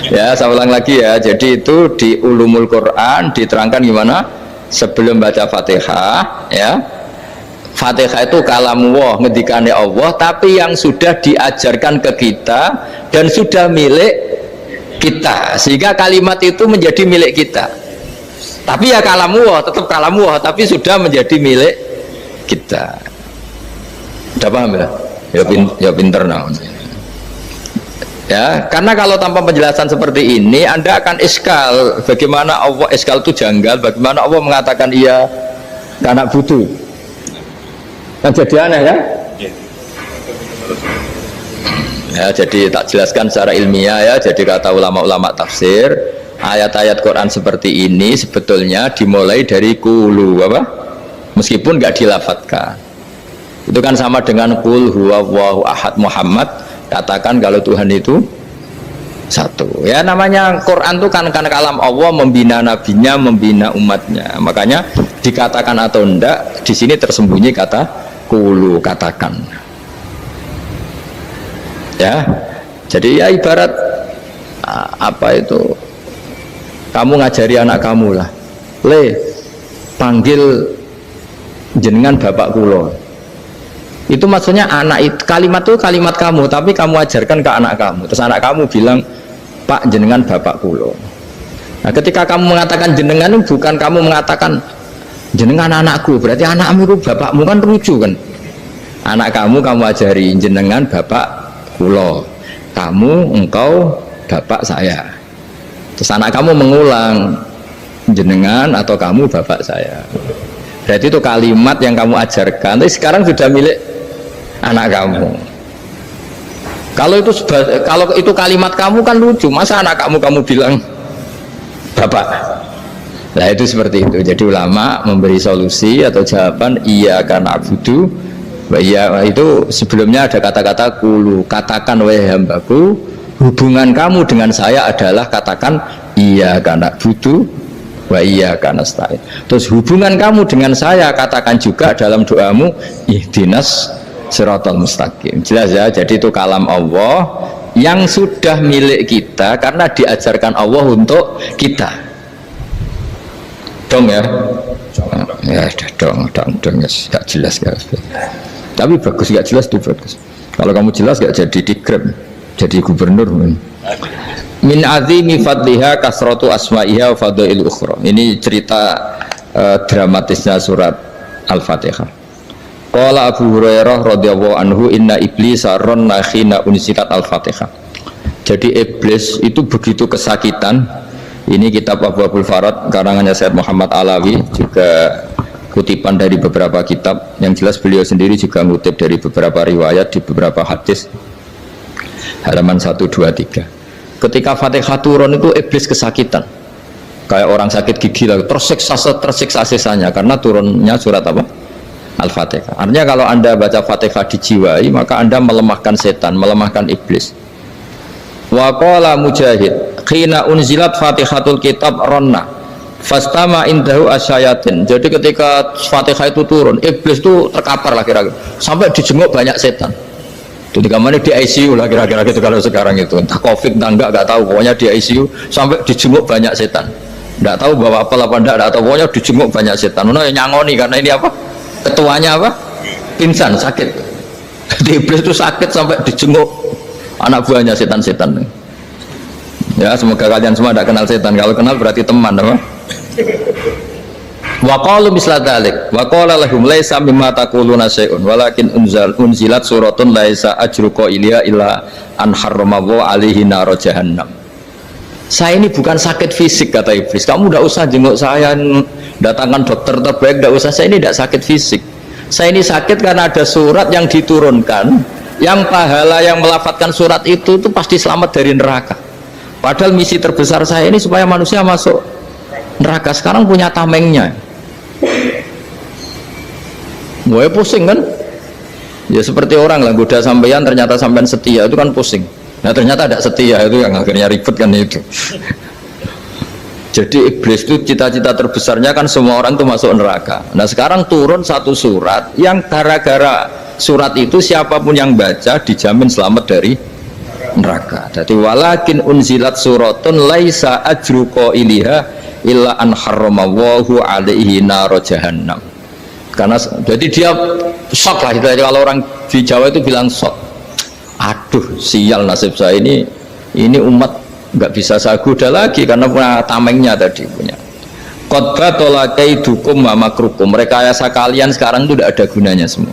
Ya, saya ulang lagi ya. Jadi itu di Ulumul Quran diterangkan gimana? Sebelum baca Fatihah ya, Fatihah itu kalamullah, ngendikane Allah, tapi yang sudah diajarkan ke kita dan sudah milik kita, sehingga kalimat itu menjadi milik kita. Tapi ya kalamullah, tetap kalamullah, tapi sudah menjadi milik kita. Udah paham ya? Ya pinter nah. Ya, karena kalau tanpa penjelasan seperti ini Anda akan iskal. Bagaimana Allah, iskal itu janggal, bagaimana Allah mengatakan iya karena butuh, kan jadi aneh ya. Ya, jadi tak jelaskan secara ilmiah ya. Jadi kata ulama-ulama tafsir, ayat-ayat Quran seperti ini sebetulnya dimulai dari qulu apa? Meskipun nggak dilafatkan. Itu kan sama dengan qul huwallahu ahad Muhammad, katakan kalau Tuhan itu satu. Ya, namanya Quran itu kan kalam Allah, membina nabinya, membina umatnya. Makanya dikatakan atau enggak, di sini tersembunyi kata qulu, katakan. Ya, jadi ya ibarat apa itu, kamu ngajari anak kamu lah, panggil jenengan bapak kulo. Itu maksudnya anak itu, kalimat itu kalimat kamu, tapi kamu ajarkan ke anak kamu. Terus anak kamu bilang, Pak, jenengan bapak kulo. Nah, ketika kamu mengatakan jenengan, bukan kamu mengatakan jenengan anakku, berarti anakmu itu bapakmu, kan lucu kan. Anak kamu ajari jenengan bapak kulo, kamu, engkau bapak saya. Terus anak kamu mengulang, jenengan atau kamu bapak saya. Berarti itu kalimat yang kamu ajarkan, tapi sekarang sudah milik anak kamu. Kalau itu kalimat kamu kan lucu, masa anak kamu bilang bapak. Nah, itu seperti itu. Jadi ulama memberi solusi atau jawaban iyyaka na'budu Iya, itu sebelumnya ada kata-kata kulu, katakan wahai hambaku, hubungan kamu dengan saya adalah katakan iya karena butuh wa iya karena nasta'in. Terus hubungan kamu dengan saya katakan juga dalam doamu ihdinas siratal mustaqim. Jelas ya, jadi itu kalam Allah yang sudah milik kita karena diajarkan Allah untuk kita. Dong ya? Ya dong yes. Gak jelas gak. Tapi bagus, gak jelas itu bagus. Kalau kamu jelas gak jadi dikrem, jadi gubernur. Min azimi fadliha kasratu asma'iha wa fadail ukhra. Ini cerita dramatisnya surat Al-Fatihah. Qala Abu Hurairah radhiyallahu anhu inna iblisa ranna khina unsikat Al-Fatihah. Jadi iblis itu begitu kesakitan. Ini kitab Abwaabul Farad karangannya Syekh Muhammad Alawi, juga kutipan dari beberapa kitab. Yang jelas beliau sendiri juga ngutip dari beberapa riwayat di beberapa hadis. Halaman 123. Ketika Fatihah turun itu iblis kesakitan. Kayak orang sakit gigi lah, tersiksa sisanya karena turunnya surat apa? Al-Fatihah. Artinya kalau Anda baca Fatihah dijiwai, maka Anda melemahkan setan, melemahkan iblis. Wa qala Mujahid, khina unzilat Fatihatul kitab ronna fastama indahu asyayatin. Jadi ketika Fatihah itu turun, iblis itu terkapar lah kira-kira, sampai dijenguk banyak setan. Jadi kamarnya di ICU lah kira-kira gitu kalau sekarang itu, entah COVID entah enggak tahu, pokoknya di ICU sampai dijenguk banyak setan. Enggak tahu bawa apa enggak tahu, pokoknya dijenguk banyak setan. Mana yang nyangoni karena ini apa? Ketuanya apa? Pingsan, sakit. Jadi iblis itu sakit sampai dijenguk anak buahnya setan-setan. Ya semoga kalian semua tidak kenal setan. Kalau kenal berarti teman, apa? Wa qalu misla dzalik wa qala lahum laisa mimma taquluna syai'un walakin unzilat suratun laisa ajruqa ilya illa an harramallahu alaihi nar jahannam. Saya ini bukan sakit fisik kata iblis. Kamu tidak usah jenguk saya, datangkan dokter terbaik, tidak usah. Saya ini tidak sakit fisik. Saya ini sakit karena ada surat yang diturunkan, yang pahala yang melafadzkan surat itu pasti selamat dari neraka. Padahal misi terbesar saya ini supaya manusia masuk neraka. Sekarang punya tamengnya. Gue pusing kan? Ya seperti orang lah, goda sampeyan ternyata sampean setia, itu kan pusing. Nah ternyata tidak setia, itu yang akhirnya ribet kan itu. Jadi iblis itu cita-cita terbesarnya kan semua orang itu masuk neraka. Nah sekarang turun satu surat yang gara-gara surat itu siapapun yang baca dijamin selamat dari neraka. Jadi walakin unzilat suratun laisa ajru qailiha illa an harramallahu alaihi nar jahannam. Karena jadi dia shock lah, kalau orang di Jawa itu bilang shock. Aduh sial nasib saya ini umat nggak bisa saya goda lagi karena punya tamengnya tadi punya. Qad tolakaidukum wa makrukum. Rekayasa kalian sekarang itu tidak ada gunanya semua.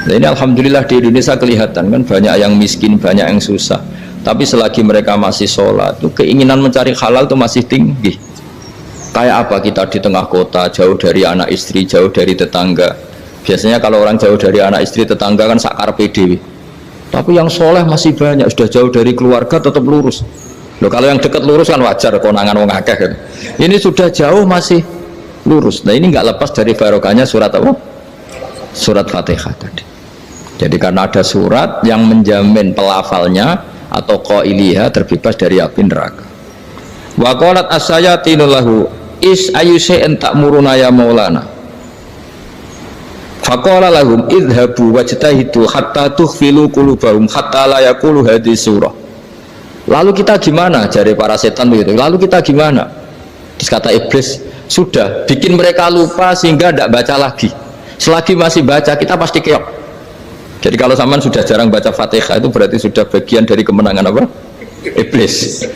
Nah, ini alhamdulillah di Indonesia kelihatan kan banyak yang miskin, banyak yang susah. Tapi selagi mereka masih sholat, tuh keinginan mencari halal itu masih tinggi. Kayak apa kita di tengah kota, jauh dari anak istri, jauh dari tetangga. Biasanya kalau orang jauh dari anak istri, tetangga kan sakar PDW. Tapi yang soleh masih banyak, sudah jauh dari keluarga tetap lurus. Loh, kalau yang dekat lurus kan wajar, konangan wong akeh kan. Ini sudah jauh masih lurus. Nah ini nggak lepas dari barokahnya surat apa? Surat Fatihah tadi. Jadi karena ada surat yang menjamin pelafalnya atau qailiha terbebas dari api neraka. Wa qalat as-sayatinu lahu is ayyusai'in ta'muruna ya maulana. Faqala lahum idhabu wajtahidu hatta tukhfilu qulubahum hatta la yaqulu hadhihi surah. Lalu kita gimana, jari para setan begitu. Lalu kita gimana? Kata iblis, sudah bikin mereka lupa sehingga tidak baca lagi. Selagi masih baca kita pasti keok. Jadi kalau sampean sudah jarang baca Fatihah itu berarti sudah bagian dari kemenangan apa? Iblis.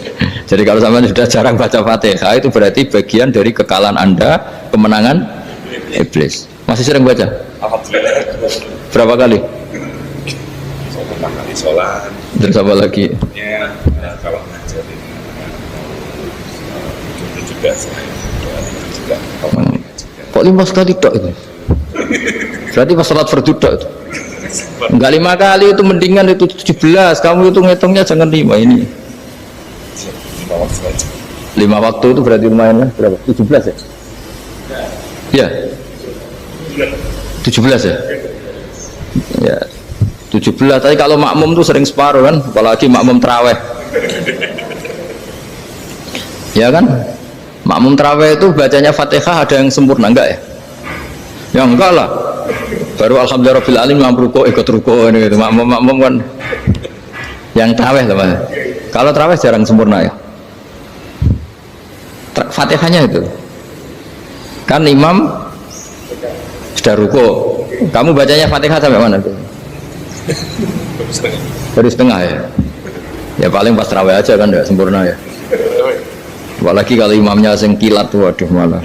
Jadi kalau sampean sudah jarang baca Fatihah itu berarti bagian dari kekalahan Anda, kemenangan iblis. Masih sering baca? Alhamdulillah. Berapa kali? Pertama kali sholat. Dan sama lagi? Ya, kalau ngajarin itu juga selain itu juga. Kok 5 kali tok itu? Berarti pas sholat fardu tok itu? Enggak 5 kali itu mendingan itu 17. Kamu itu ngitungnya jangan 5 ini. 5 waktu aja. 5 waktu itu berarti lumayan lah. Berapa? 17 ya? Iya. 17 ya? Ya 17, tapi kalau makmum tuh sering separuh kan, apalagi makmum terawih. Ya kan? Makmum terawih itu bacanya Fatihah ada yang sempurna enggak ya? Ya enggak lah. Baru alhamdulillahirabbil alamin mampu ikut ruko ini gitu. Makmum kan yang terawih teman. Kalau terawih jarang sempurna ya. Fatihahnya itu. Kan imam sudah ruko. Kamu bacanya Fatihah sampai mana tuh? Baru setengah ya. Ya paling pas terawih aja kan enggak sempurna ya. Apalagi kalau imamnya sing kilat tuh, waduh malah.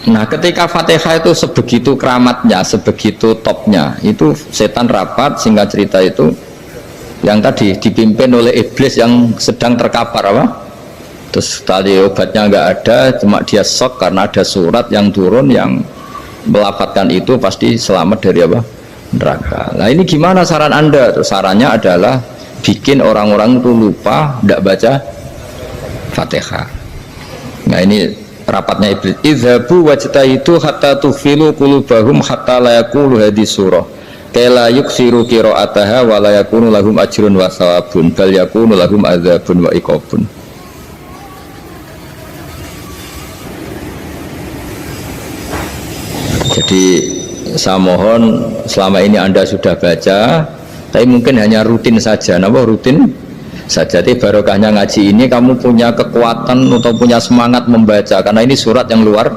Nah, ketika Fatihah itu sebegitu keramatnya, sebegitu topnya, itu setan rapat, singkat cerita itu yang tadi dipimpin oleh iblis yang sedang terkapar apa? Terus tadi obatnya nggak ada, cuma dia shock karena ada surat yang turun yang melafatkan itu pasti selamat dari apa? Neraka. Nah, ini gimana saran Anda? Terus sarannya adalah bikin orang-orang itu lupa, tidak baca Fatihah. Nah, ini rapatnya iblis. Idzabu wajtahidu hatta tufilu qulubahum hatta la yaqulu hadhihi surah. Kala yuksiru qira'ataha wa la yakunu lahum ajrun wa thawabun bal yakunu lahum adzabun wa iqabun. Jadi saya mohon selama ini Anda sudah baca, tapi mungkin hanya rutin saja. Napa rutin? Saja barokahnya ngaji ini kamu punya kekuatan atau punya semangat membaca karena ini surat yang luar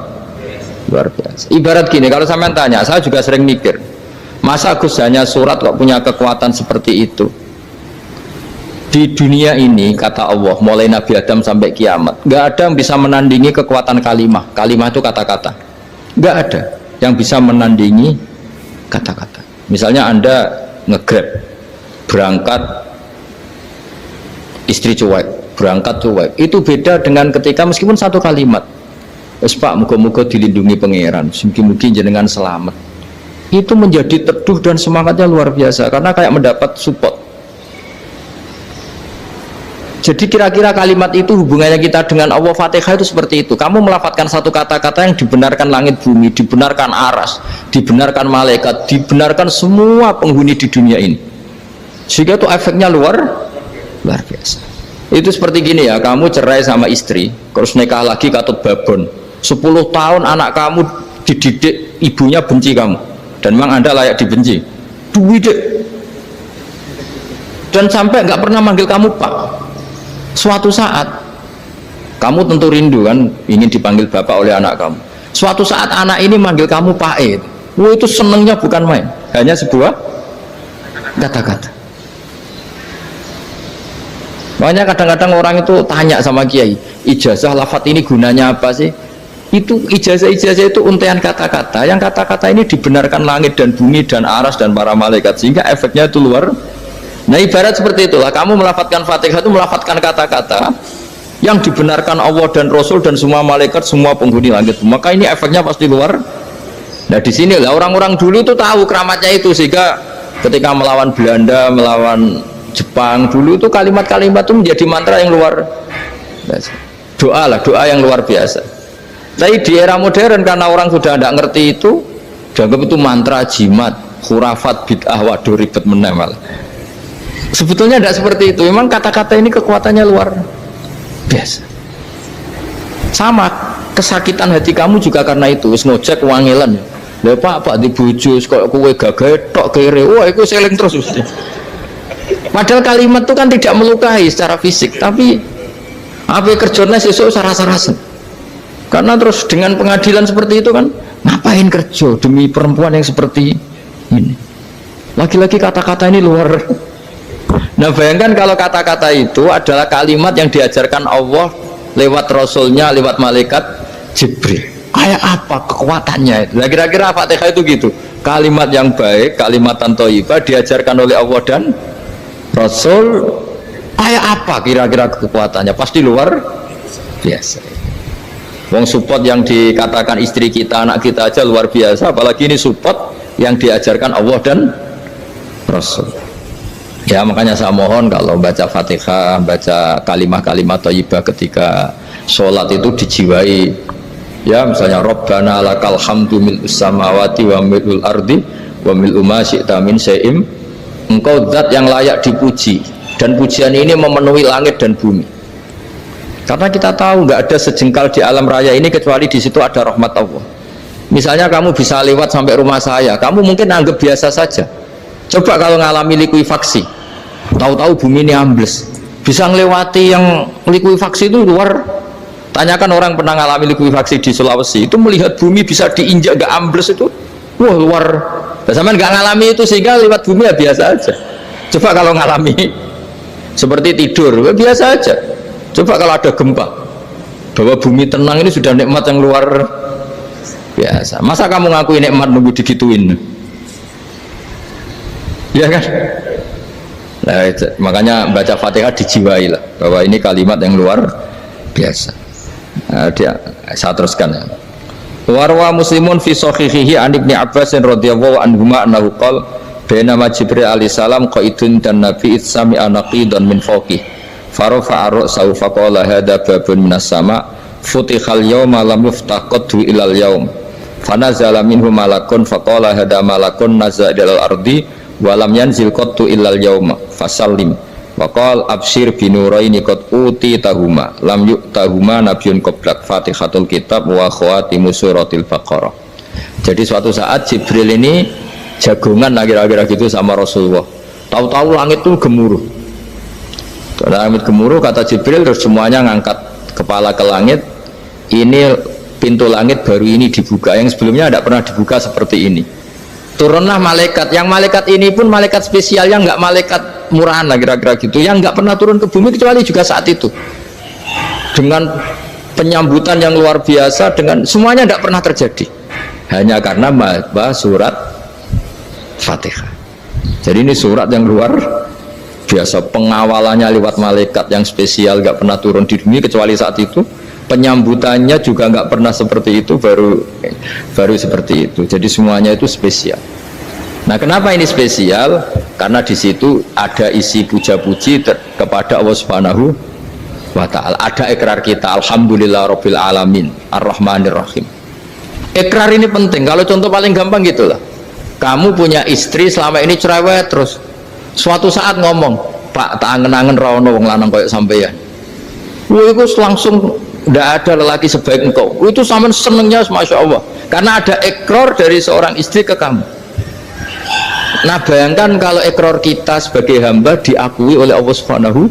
biasa. Ibarat gini, kalau sampean tanya, saya juga sering mikir, masa Gus hanya surat kok punya kekuatan seperti itu? Di dunia ini kata Allah, mulai Nabi Adam sampai kiamat, nggak ada yang bisa menandingi kekuatan kalimah. Kalimah itu kata-kata, nggak ada yang bisa menandingi kata-kata. Misalnya Anda nge-grab berangkat, istri cuek, berangkat cuek, itu beda dengan ketika meskipun satu kalimat, wes Pak, muga-muga dilindungi pangeran, mungkin jenengan selamat, itu menjadi teduh dan semangatnya luar biasa karena kayak mendapat support. Jadi kira-kira kalimat itu hubungannya kita dengan Allah. Fatihah itu seperti itu, kamu melafadzkan satu kata-kata yang dibenarkan langit bumi, dibenarkan aras, dibenarkan malaikat, dibenarkan semua penghuni di dunia ini, sehingga itu efeknya luar biasa. Itu seperti gini ya, kamu cerai sama istri terus nikah lagi katut babon 10 tahun anak kamu dididik ibunya benci kamu dan memang Anda layak dibenci, dididik dan sampai nggak pernah manggil kamu Pak. Suatu saat kamu tentu rindu kan ingin dipanggil bapak oleh anak kamu. Suatu saat anak ini manggil kamu Pak E, itu senengnya bukan main, hanya sebuah kata-kata. Makanya kadang-kadang orang itu tanya sama kiai, ijazah lafadz ini gunanya apa sih? Itu ijazah-ijazah itu untaian kata-kata, yang kata-kata ini dibenarkan langit dan bumi dan aras dan para malaikat, sehingga efeknya itu luar. Nah, ibarat seperti itulah, kamu melafadzkan Fatihah itu melafadzkan kata-kata yang dibenarkan Allah dan Rasul dan semua malaikat, semua penghuni langit, maka ini efeknya pasti luar. Nah, di sini lah orang-orang dulu itu tahu keramatnya itu, sehingga ketika melawan Belanda, melawan Jepang dulu itu kalimat-kalimat itu menjadi mantra yang luar biasa. Doa yang luar biasa. Tapi di era modern karena orang sudah tidak ngerti itu, dianggap itu mantra, jimat, khurafat, bid'ah, waduh ribet menemal. Sebetulnya tidak seperti itu. Memang kata-kata ini kekuatannya luar biasa. Sama kesakitan hati kamu juga karena itu. Wis ngojek wangilan. Lha Pak dibujuk kok kowe gagahe tok kere. Wah, iku seling terus mesti. Padahal kalimat itu kan tidak melukai secara fisik, tapi apa kerjanya sesuk sarasa-rasa. Karena terus dengan pengadilan seperti itu kan, ngapain kerja demi perempuan yang seperti ini? Lagi-lagi kata-kata ini luar. Nah, bayangkan kalau kata-kata itu adalah kalimat yang diajarkan Allah lewat Rasulnya, lewat malaikat Jibril. Kayak apa kekuatannya itu? Nah, kira-kira Fatihah itu gitu. Kalimat yang baik, kalimatan thayyibah diajarkan oleh Allah dan Rasul, kayak apa kira-kira kekuatannya? Pasti luar biasa. Wong support yang dikatakan istri kita, anak kita aja luar biasa, apalagi ini support yang diajarkan Allah dan Rasul. Ya, makanya saya mohon kalau baca Fatihah, baca kalimat-kalimat thayyibah ketika sholat itu dijiwai Ya, misalnya Rabbana lakal hamdu mil'us samawati wa mil'ul ardi wa mil'u ma syi'ta min syai'im. Engkau zat yang layak dipuji, dan pujian ini memenuhi langit dan bumi. Karena kita tahu nggak ada sejengkal di alam raya ini kecuali di situ ada rahmat Allah. Misalnya kamu bisa lewat sampai rumah saya, kamu mungkin anggap biasa saja. Coba kalau ngalami likuifaksi, tahu-tahu bumi ini ambles, bisa ngelewati yang likuifaksi itu luar. Tanyakan orang pernah ngalami likuifaksi di Sulawesi, itu melihat bumi bisa diinjak gak ambles itu, wah luar. Sama nggak ngalami itu sehingga lewat bumi ya biasa aja. Coba kalau ngalami seperti tidur, ya biasa aja. Coba kalau ada gempa, bahwa bumi tenang ini sudah nikmat yang luar biasa. Masa kamu ngakui nikmat nunggu digituin? Ya kan? Nah, makanya baca Fatihah dijiwai lah, bahwa ini kalimat yang luar biasa. Nah, saya teruskan ya. Warwa Muslimun fi sahihihi an Ibnu Abbas radhiyallahu anhuma annahu qala bainama Jibril alaihi salam qaidun dan Nabi itsami anaqidan min fawqih farafa'a ra'sahu faqala hadza babun minas sama futihal yawma lam yuftah qaddu ilal yawm fanazala minhu malakun faqala hadza malakun nazala ilal ardi wa lam yanzil qaddu ilal yawma fasallim waqal absyir binuraini qad uti tahuma lam yu'tahuma nabiyyun qablak fatihatul kitab wa khawatimu suratil baqarah. Jadi suatu saat Jibril ini jagongan kira-kira gitu sama Rasulullah, tahu-tahu langit itu gemuruh. Langit gemuruh, kata Jibril, terus semuanya ngangkat kepala ke langit. Ini pintu langit baru ini dibuka, yang sebelumnya tidak pernah dibuka seperti ini. Turunlah malaikat, yang malaikat ini pun malaikat spesial, yang nggak malaikat murahan lah kira-kira gitu, yang nggak pernah turun ke bumi kecuali juga saat itu, dengan penyambutan yang luar biasa, dengan semuanya tidak pernah terjadi, hanya karena bahas surat Fatihah. Jadi ini surat yang luar biasa, pengawalannya lewat malaikat yang spesial, nggak pernah turun di bumi kecuali saat itu, penyambutannya juga nggak pernah seperti itu, baru seperti itu. Jadi semuanya itu spesial. Nah, kenapa ini spesial? Karena di situ ada isi puja-puji kepada Allah Subhanahu wa Ta'ala. Ada ikrar kita, alhamdulillah rabbil alamin ar-rahmanir rahim. Ikrar ini penting. Kalau contoh paling gampang gitulah, kamu punya istri selama ini cerewet terus, suatu saat ngomong, Pak, tak angen-angen rawono wong lanang koyo sampeyan. Wah, itu langsung tidak ada lelaki sebaik engkau. Itu sama senengnya, masya Allah, karena ada ikrar dari seorang istri ke kamu. Nah, bayangkan kalau ikrar kita sebagai hamba diakui oleh Allah Subhanahu,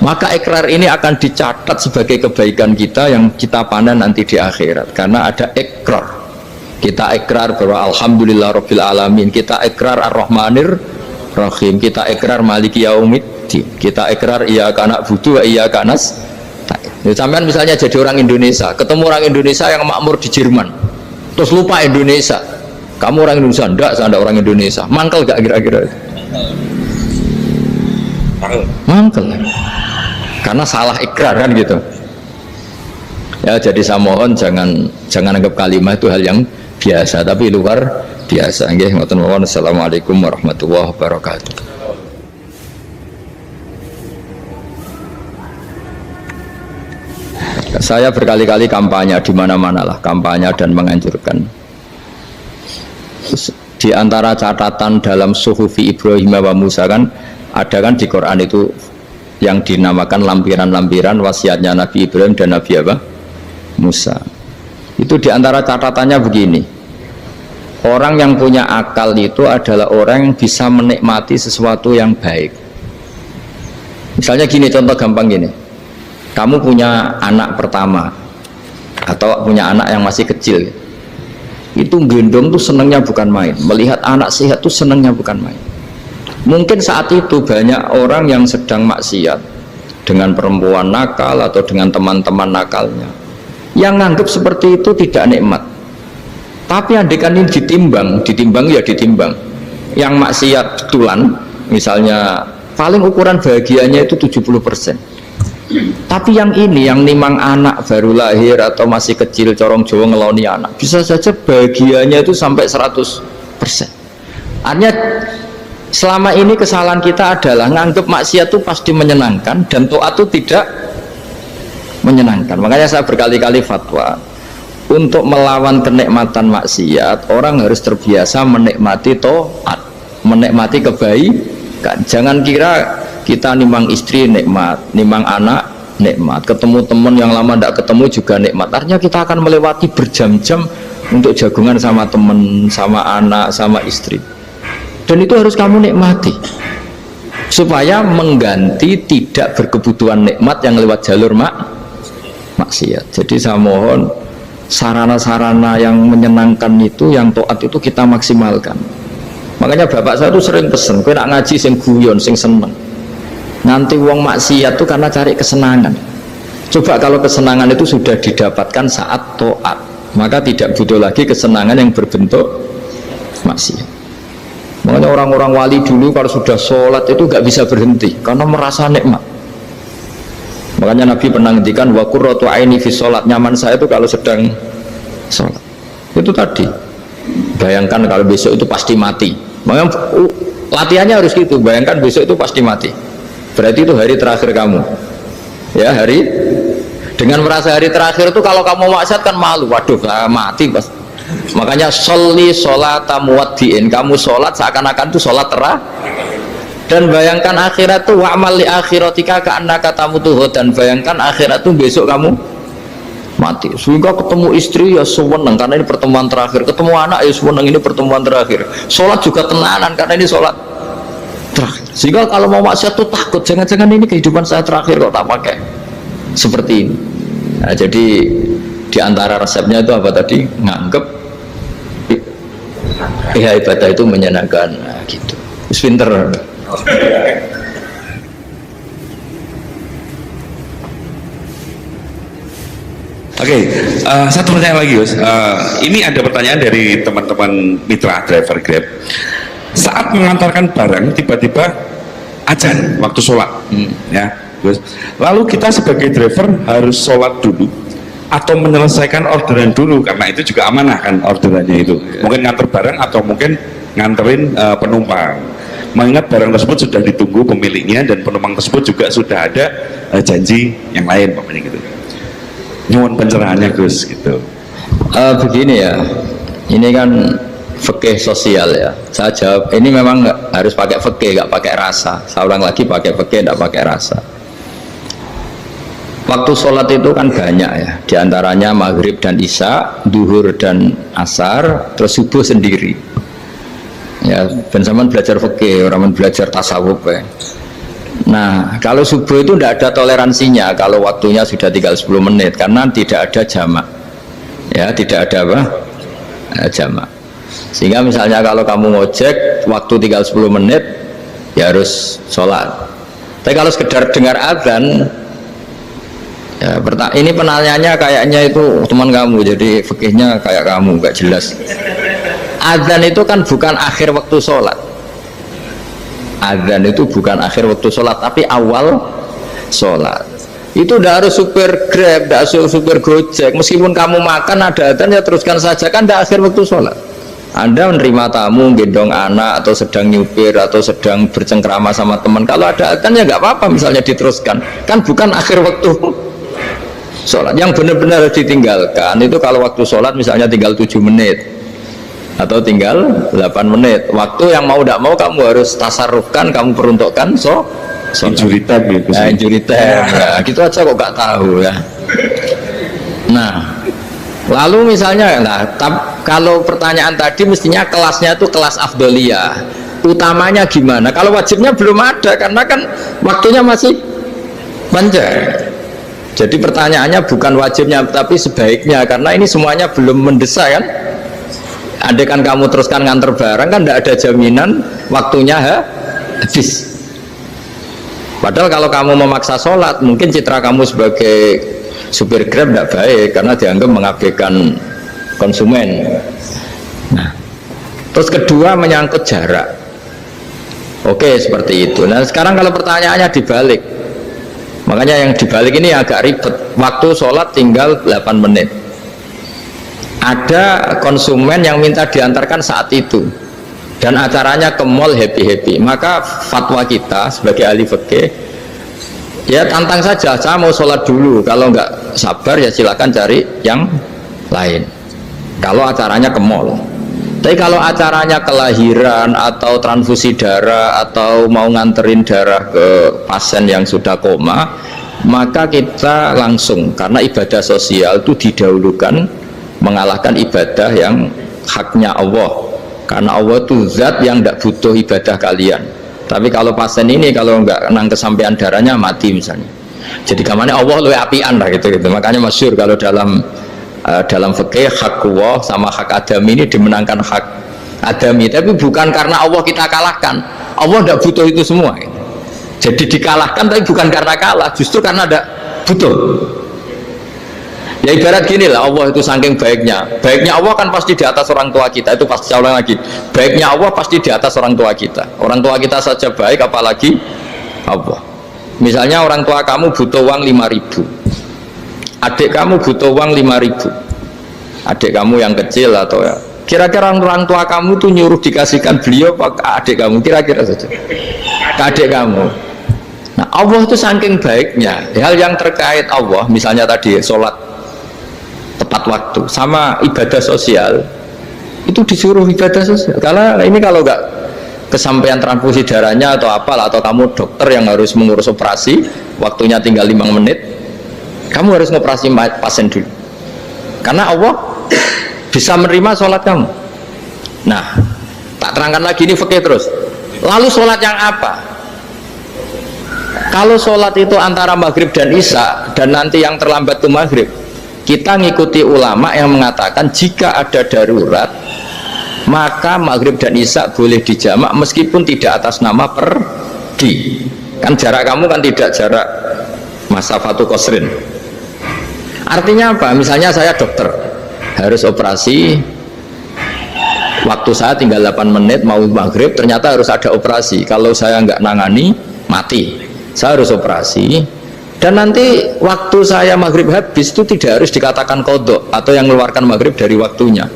maka ikrar ini akan dicatat sebagai kebaikan kita yang kita panen nanti di akhirat, karena ada ikrar. Kita ikrar bahwa alhamdulillah rabbil alamin, kita ikrar ar-rahmanir rahim, kita ikrar maliki yaumiddin, kita ikrar iyyaka na'budu wa iyyaka nasta'in. Sampean misalnya jadi orang Indonesia, ketemu orang Indonesia yang makmur di Jerman, terus lupa Indonesia. Kamu orang Indonesia? Enggak, saya ada orang Indonesia. Mangkel gak kira-kira? Mangkel. Karena salah ikrar kan gitu. Ya, jadi saya mohon jangan anggap kalimat itu hal yang biasa, tapi luar biasa. Nggih, ngoten mawon. Assalamualaikum warahmatullahi wabarakatuh. Saya berkali-kali kampanye di mana-mana lah, kampanye dan menganjurkan. Di antara catatan dalam Suhufi Ibrahim wa Musa kan ada kan di Quran itu yang dinamakan lampiran-lampiran wasiatnya Nabi Ibrahim dan Nabi apa? Musa. Itu di antara catatannya begini, orang yang punya akal itu adalah orang yang bisa menikmati sesuatu yang baik. Misalnya gini, contoh gampang gini, kamu punya anak pertama atau punya anak yang masih kecil, itu gendong tuh senangnya bukan main, melihat anak sehat tuh senangnya bukan main. Mungkin saat itu banyak orang yang sedang maksiat dengan perempuan nakal atau dengan teman-teman nakalnya, yang nganggap seperti itu tidak nikmat. Tapi andaikan ini ditimbang ya ditimbang, yang maksiat betulan misalnya paling ukuran bahagianya itu 70%. Tapi yang ini, yang nimang anak baru lahir atau masih kecil, corong Jawa ngeloni anak, bisa saja bahagianya itu sampai 100%. Artinya selama ini kesalahan kita adalah nganggap maksiat itu pasti menyenangkan dan taat itu tidak menyenangkan. Makanya saya berkali-kali fatwa, untuk melawan kenikmatan maksiat orang harus terbiasa menikmati taat, menikmati kebaikan. Jangan kira kita nimang istri nikmat, nimang anak nikmat, ketemu teman yang lama tidak ketemu juga nikmat. Artinya kita akan melewati berjam-jam untuk jagungan sama teman, sama anak, sama istri, dan itu harus kamu nikmati supaya mengganti tidak berkebutuhan nikmat yang lewat jalur maksiat. Jadi saya mohon sarana-sarana yang menyenangkan itu, yang taat itu kita maksimalkan. Makanya bapak saya tuh sering pesen, kowe nak ngaji sing guyon, sing seneng. Nanti wong maksiat tuh karena cari kesenangan. Coba kalau kesenangan itu sudah didapatkan saat taat, maka tidak butuh lagi kesenangan yang berbentuk maksiat. Makanya orang-orang wali dulu kalau sudah sholat itu gak bisa berhenti karena merasa nikmat. Makanya Nabi pernah ngendikan wa qurratu aini fi sholat, nyaman saya itu kalau sedang sholat. Itu tadi, bayangkan kalau besok itu pasti mati. Makanya latihannya harus gitu, bayangkan besok itu pasti mati, berarti itu hari terakhir kamu ya. Dengan merasa hari terakhir itu kalau kamu maksiat kan malu, waduh mati pas. Makanya sholli sholata muwaddi'in, kamu sholat seakan-akan itu sholat terakhir. Dan bayangkan akhirat tuh wa'mal li akhiratika ka'annaka tamutuhu, dan bayangkan akhirat tuh besok kamu mati. Sehingga ketemu istri ya seneng karena ini pertemuan terakhir, ketemu anak ya seneng ini pertemuan terakhir, sholat juga tenanan karena ini sholat terakhir. Sehingga kalau mau maksiat tuh takut, jangan-jangan ini kehidupan saya terakhir kok tak pakai seperti ini. Nah, jadi di antara resepnya itu apa tadi? Nganggep ibadah itu menyenangkan, nah, gitu. Pinter. Oke, satu pertanyaan lagi, Gus. Ini ada pertanyaan dari teman-teman mitra driver Grab. Saat mengantarkan barang, tiba-tiba azan waktu sholat, ya, Gus. Lalu kita sebagai driver harus sholat dulu atau menyelesaikan orderan dulu, karena itu juga amanah kan orderannya itu. Mungkin nganter barang atau mungkin nganterin penumpang. Mengingat barang tersebut sudah ditunggu pemiliknya dan penumpang tersebut juga sudah ada janji yang lain, pokoknya gitu. Nyuwun pencerahannya, Gus, gitu. Begini ya, ini kan fikih sosial ya. Saya jawab, ini memang harus pakai fikih, nggak pakai rasa. Saya ulang lagi, pakai fikih, nggak pakai rasa. Waktu sholat itu kan banyak ya, diantaranya maghrib dan isya, duhur dan asar, terus subuh sendiri. Ya, ben sampean belajar fikih, orang belajar tasawuf ya. Nah, kalau subuh itu tidak ada toleransinya kalau waktunya sudah tinggal 10 menit karena tidak ada jamak. Ya, tidak ada apa? Jamak. Sehingga misalnya kalau kamu ngojek waktu tinggal 10 menit ya harus sholat. Tapi kalau sekedar dengar azan ya, ini penanyanya kayaknya itu teman kamu, jadi fikihnya kayak kamu, nggak jelas. Azan itu kan bukan akhir waktu sholat. Azan itu bukan akhir waktu sholat, tapi awal sholat. Itu udah harus supir Grab, udah harus supir Gojek. Meskipun kamu makan ada azan ya teruskan saja, kan udah akhir waktu sholat. Anda menerima tamu, gendong anak, atau sedang nyupir, atau sedang bercengkrama sama teman. Kalau ada azan ya nggak apa-apa, misalnya diteruskan. Kan bukan akhir waktu sholat. Yang benar-benar ditinggalkan itu kalau waktu sholat misalnya tinggal 7 menit atau tinggal 8 menit, waktu yang mau tidak mau kamu harus tasarrufkan, kamu peruntukkan injury time ya, nah, injury time ya, gitu aja kok gak tahu ya. Nah, lalu misalnya kalau pertanyaan tadi mestinya kelasnya itu kelas afdoliyah, utamanya gimana? Kalau wajibnya belum ada karena kan waktunya masih panjang. Jadi pertanyaannya bukan wajibnya tapi sebaiknya, karena ini semuanya belum mendesak kan. Andai kan kamu teruskan nganter barang kan tidak ada jaminan waktunya habis. Padahal kalau kamu memaksa sholat, mungkin citra kamu sebagai supir Grab tidak baik karena dianggap mengabaikan konsumen. Nah, terus kedua menyangkut jarak. Oke, seperti itu. Nah, sekarang kalau pertanyaannya dibalik, makanya yang dibalik ini agak ribet. Waktu sholat tinggal 8 menit. Ada konsumen yang minta diantarkan saat itu dan acaranya ke mall happy-happy, maka fatwa kita sebagai ahli fikih ya tantang saja, saya mau sholat dulu, kalau nggak sabar ya silakan cari yang lain. Kalau acaranya ke mall. Tapi kalau acaranya kelahiran atau transfusi darah atau mau nganterin darah ke pasien yang sudah koma, maka kita langsung, karena ibadah sosial itu didahulukan mengalahkan ibadah yang haknya Allah, karena Allah itu zat yang tidak butuh ibadah kalian. Tapi kalau pasien ini kalau nggak nang kesampaian darahnya mati misalnya, jadi kamarnya Allah lebih apian lah gitu. Makanya masyhur kalau dalam fikih hak Allah sama hak Adam ini dimenangkan hak Adami, tapi bukan karena Allah kita kalahkan. Allah tidak butuh itu semua gitu. Jadi dikalahkan tapi bukan karena kalah, justru karena tidak butuh. Ya ibarat gini lah, Allah itu saking baiknya Allah kan pasti di atas orang tua kita, itu pasti ulang lagi, baiknya Allah pasti di atas orang tua kita saja baik, apalagi Allah. Misalnya orang tua kamu butuh uang 5.000, adik kamu butuh uang 5.000, adik kamu yang kecil atau ya, kira-kira orang tua kamu tuh nyuruh dikasihkan beliau apa adik kamu, kira-kira saja ke adik kamu. Nah Allah itu saking baiknya, hal yang terkait Allah, misalnya tadi sholat tepat waktu sama ibadah sosial, itu disuruh ibadah sosial. Karena ini kalau nggak kesampaian transfusi darahnya atau apalah, atau kamu dokter yang harus mengurus operasi, waktunya tinggal 5 menit, kamu harus ngoperasi pasien dulu, karena Allah bisa menerima sholat kamu. Nah tak terangkan lagi, ini fikih terus. Lalu sholat yang apa? Kalau sholat itu antara maghrib dan isya, dan nanti yang terlambat itu maghrib, kita ngikuti ulama yang mengatakan jika ada darurat maka maghrib dan isya boleh dijamak meskipun tidak atas nama pergi. Kan jarak kamu kan tidak jarak masafatu qasrin. Artinya apa? Misalnya saya dokter harus operasi, waktu saya tinggal 8 menit mau maghrib, ternyata harus ada operasi. Kalau saya nggak nangani mati, saya harus operasi. Dan nanti waktu saya maghrib habis itu tidak harus dikatakan qadha atau yang mengeluarkan maghrib dari waktunya.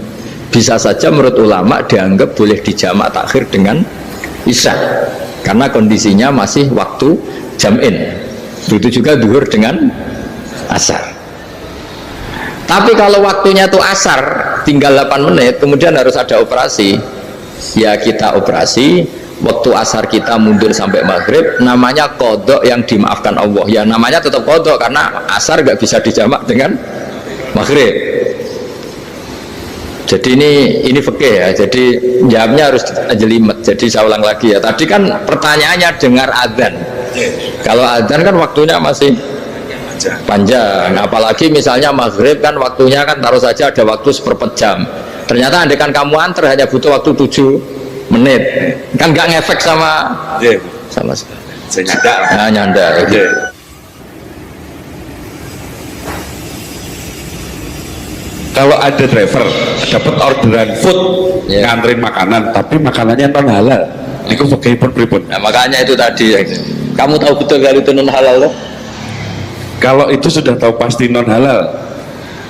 Bisa saja menurut ulama dianggap boleh dijamak takhir dengan isya, karena kondisinya masih waktu jam'in. Begitu juga duhur dengan asar. Tapi kalau waktunya itu asar, tinggal 8 menit, kemudian harus ada operasi, ya kita operasi. Waktu asar kita mundur sampai maghrib, namanya qadha yang dimaafkan Allah. Ya namanya tetap qadha karena asar nggak bisa dijamak dengan maghrib. Jadi ini fikih ya. Jadi jawabnya harus jelimet. Jadi saya ulang lagi ya. Tadi kan pertanyaannya dengar adzan. Kalau adzan kan waktunya masih panjang. Apalagi misalnya maghrib kan waktunya kan taruh saja ada waktu seperempat jam. Ternyata andaikan kamu antar hanya butuh waktu 7 menit, kan nggak ngefek sama sama saya nyanda. Nah, nyanda gitu. Kalau ada driver dapat orderan food nganterin makanan tapi makanannya non halal, itu pakai pun pripun. Nah makanya itu tadi, kamu tahu betul kalau itu non halal loh? Kalau itu sudah tahu pasti non halal.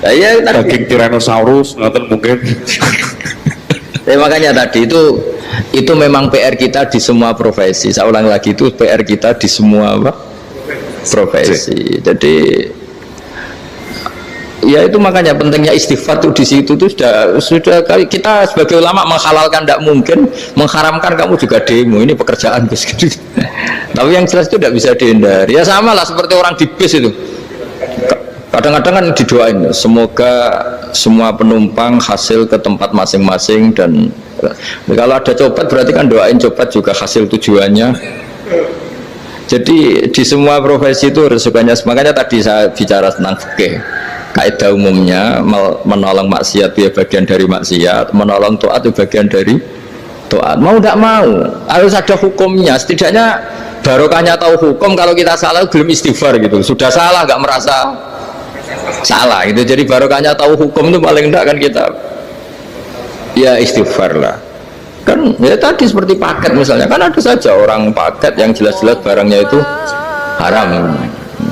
Nah, iya, daging Tyrannosaurus nonton mungkin. Makanya tadi itu memang PR kita di semua profesi. Saya ulang lagi, itu PR kita di semua profesi. Jadi ya itu makanya pentingnya istighfar tuh di situ tuh sudah kita sebagai ulama menghalalkan tidak mungkin, mengharamkan kamu juga demo, ini pekerjaan bus gitu. Tapi yang jelas itu tidak bisa dihindari. Ya sama lah seperti orang di bis itu. Kadang-kadang kan didoain semoga semua penumpang hasil ke tempat masing-masing, dan kalau ada copet berarti kan doain copet juga hasil tujuannya. Jadi di semua profesi itu resikonya. Makanya tadi saya bicara tentang fikih, kaidah umumnya menolong maksiat itu bagian dari maksiat, menolong taat itu bagian dari taat. Mau tidak mau harus ada hukumnya. Setidaknya barokahnya tahu hukum. Kalau kita salah belum istighfar gitu, sudah salah nggak merasa salah gitu. Jadi barokahnya tahu hukum itu paling enggak kan kita ya istighfar lah. Kan ya tadi seperti paket misalnya, kan ada saja orang paket yang jelas-jelas barangnya itu haram,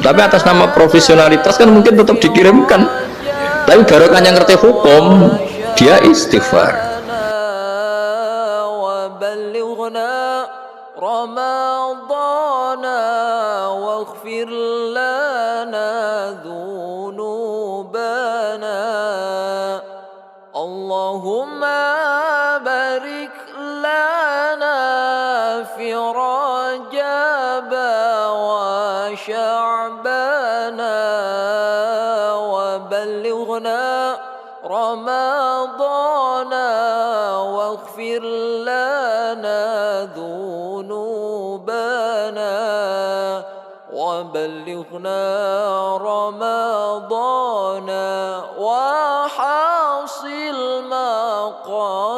tapi atas nama profesionalitas kan mungkin tetap dikirimkan, tapi barokahnya ngerti hukum dia istighfar. رمضانا واغفر لنا ذنوبنا شعبان وبلغنا رمضان واغفر لنا ذنوبنا وبلغنا رمضان وحاصل مقاصدنا.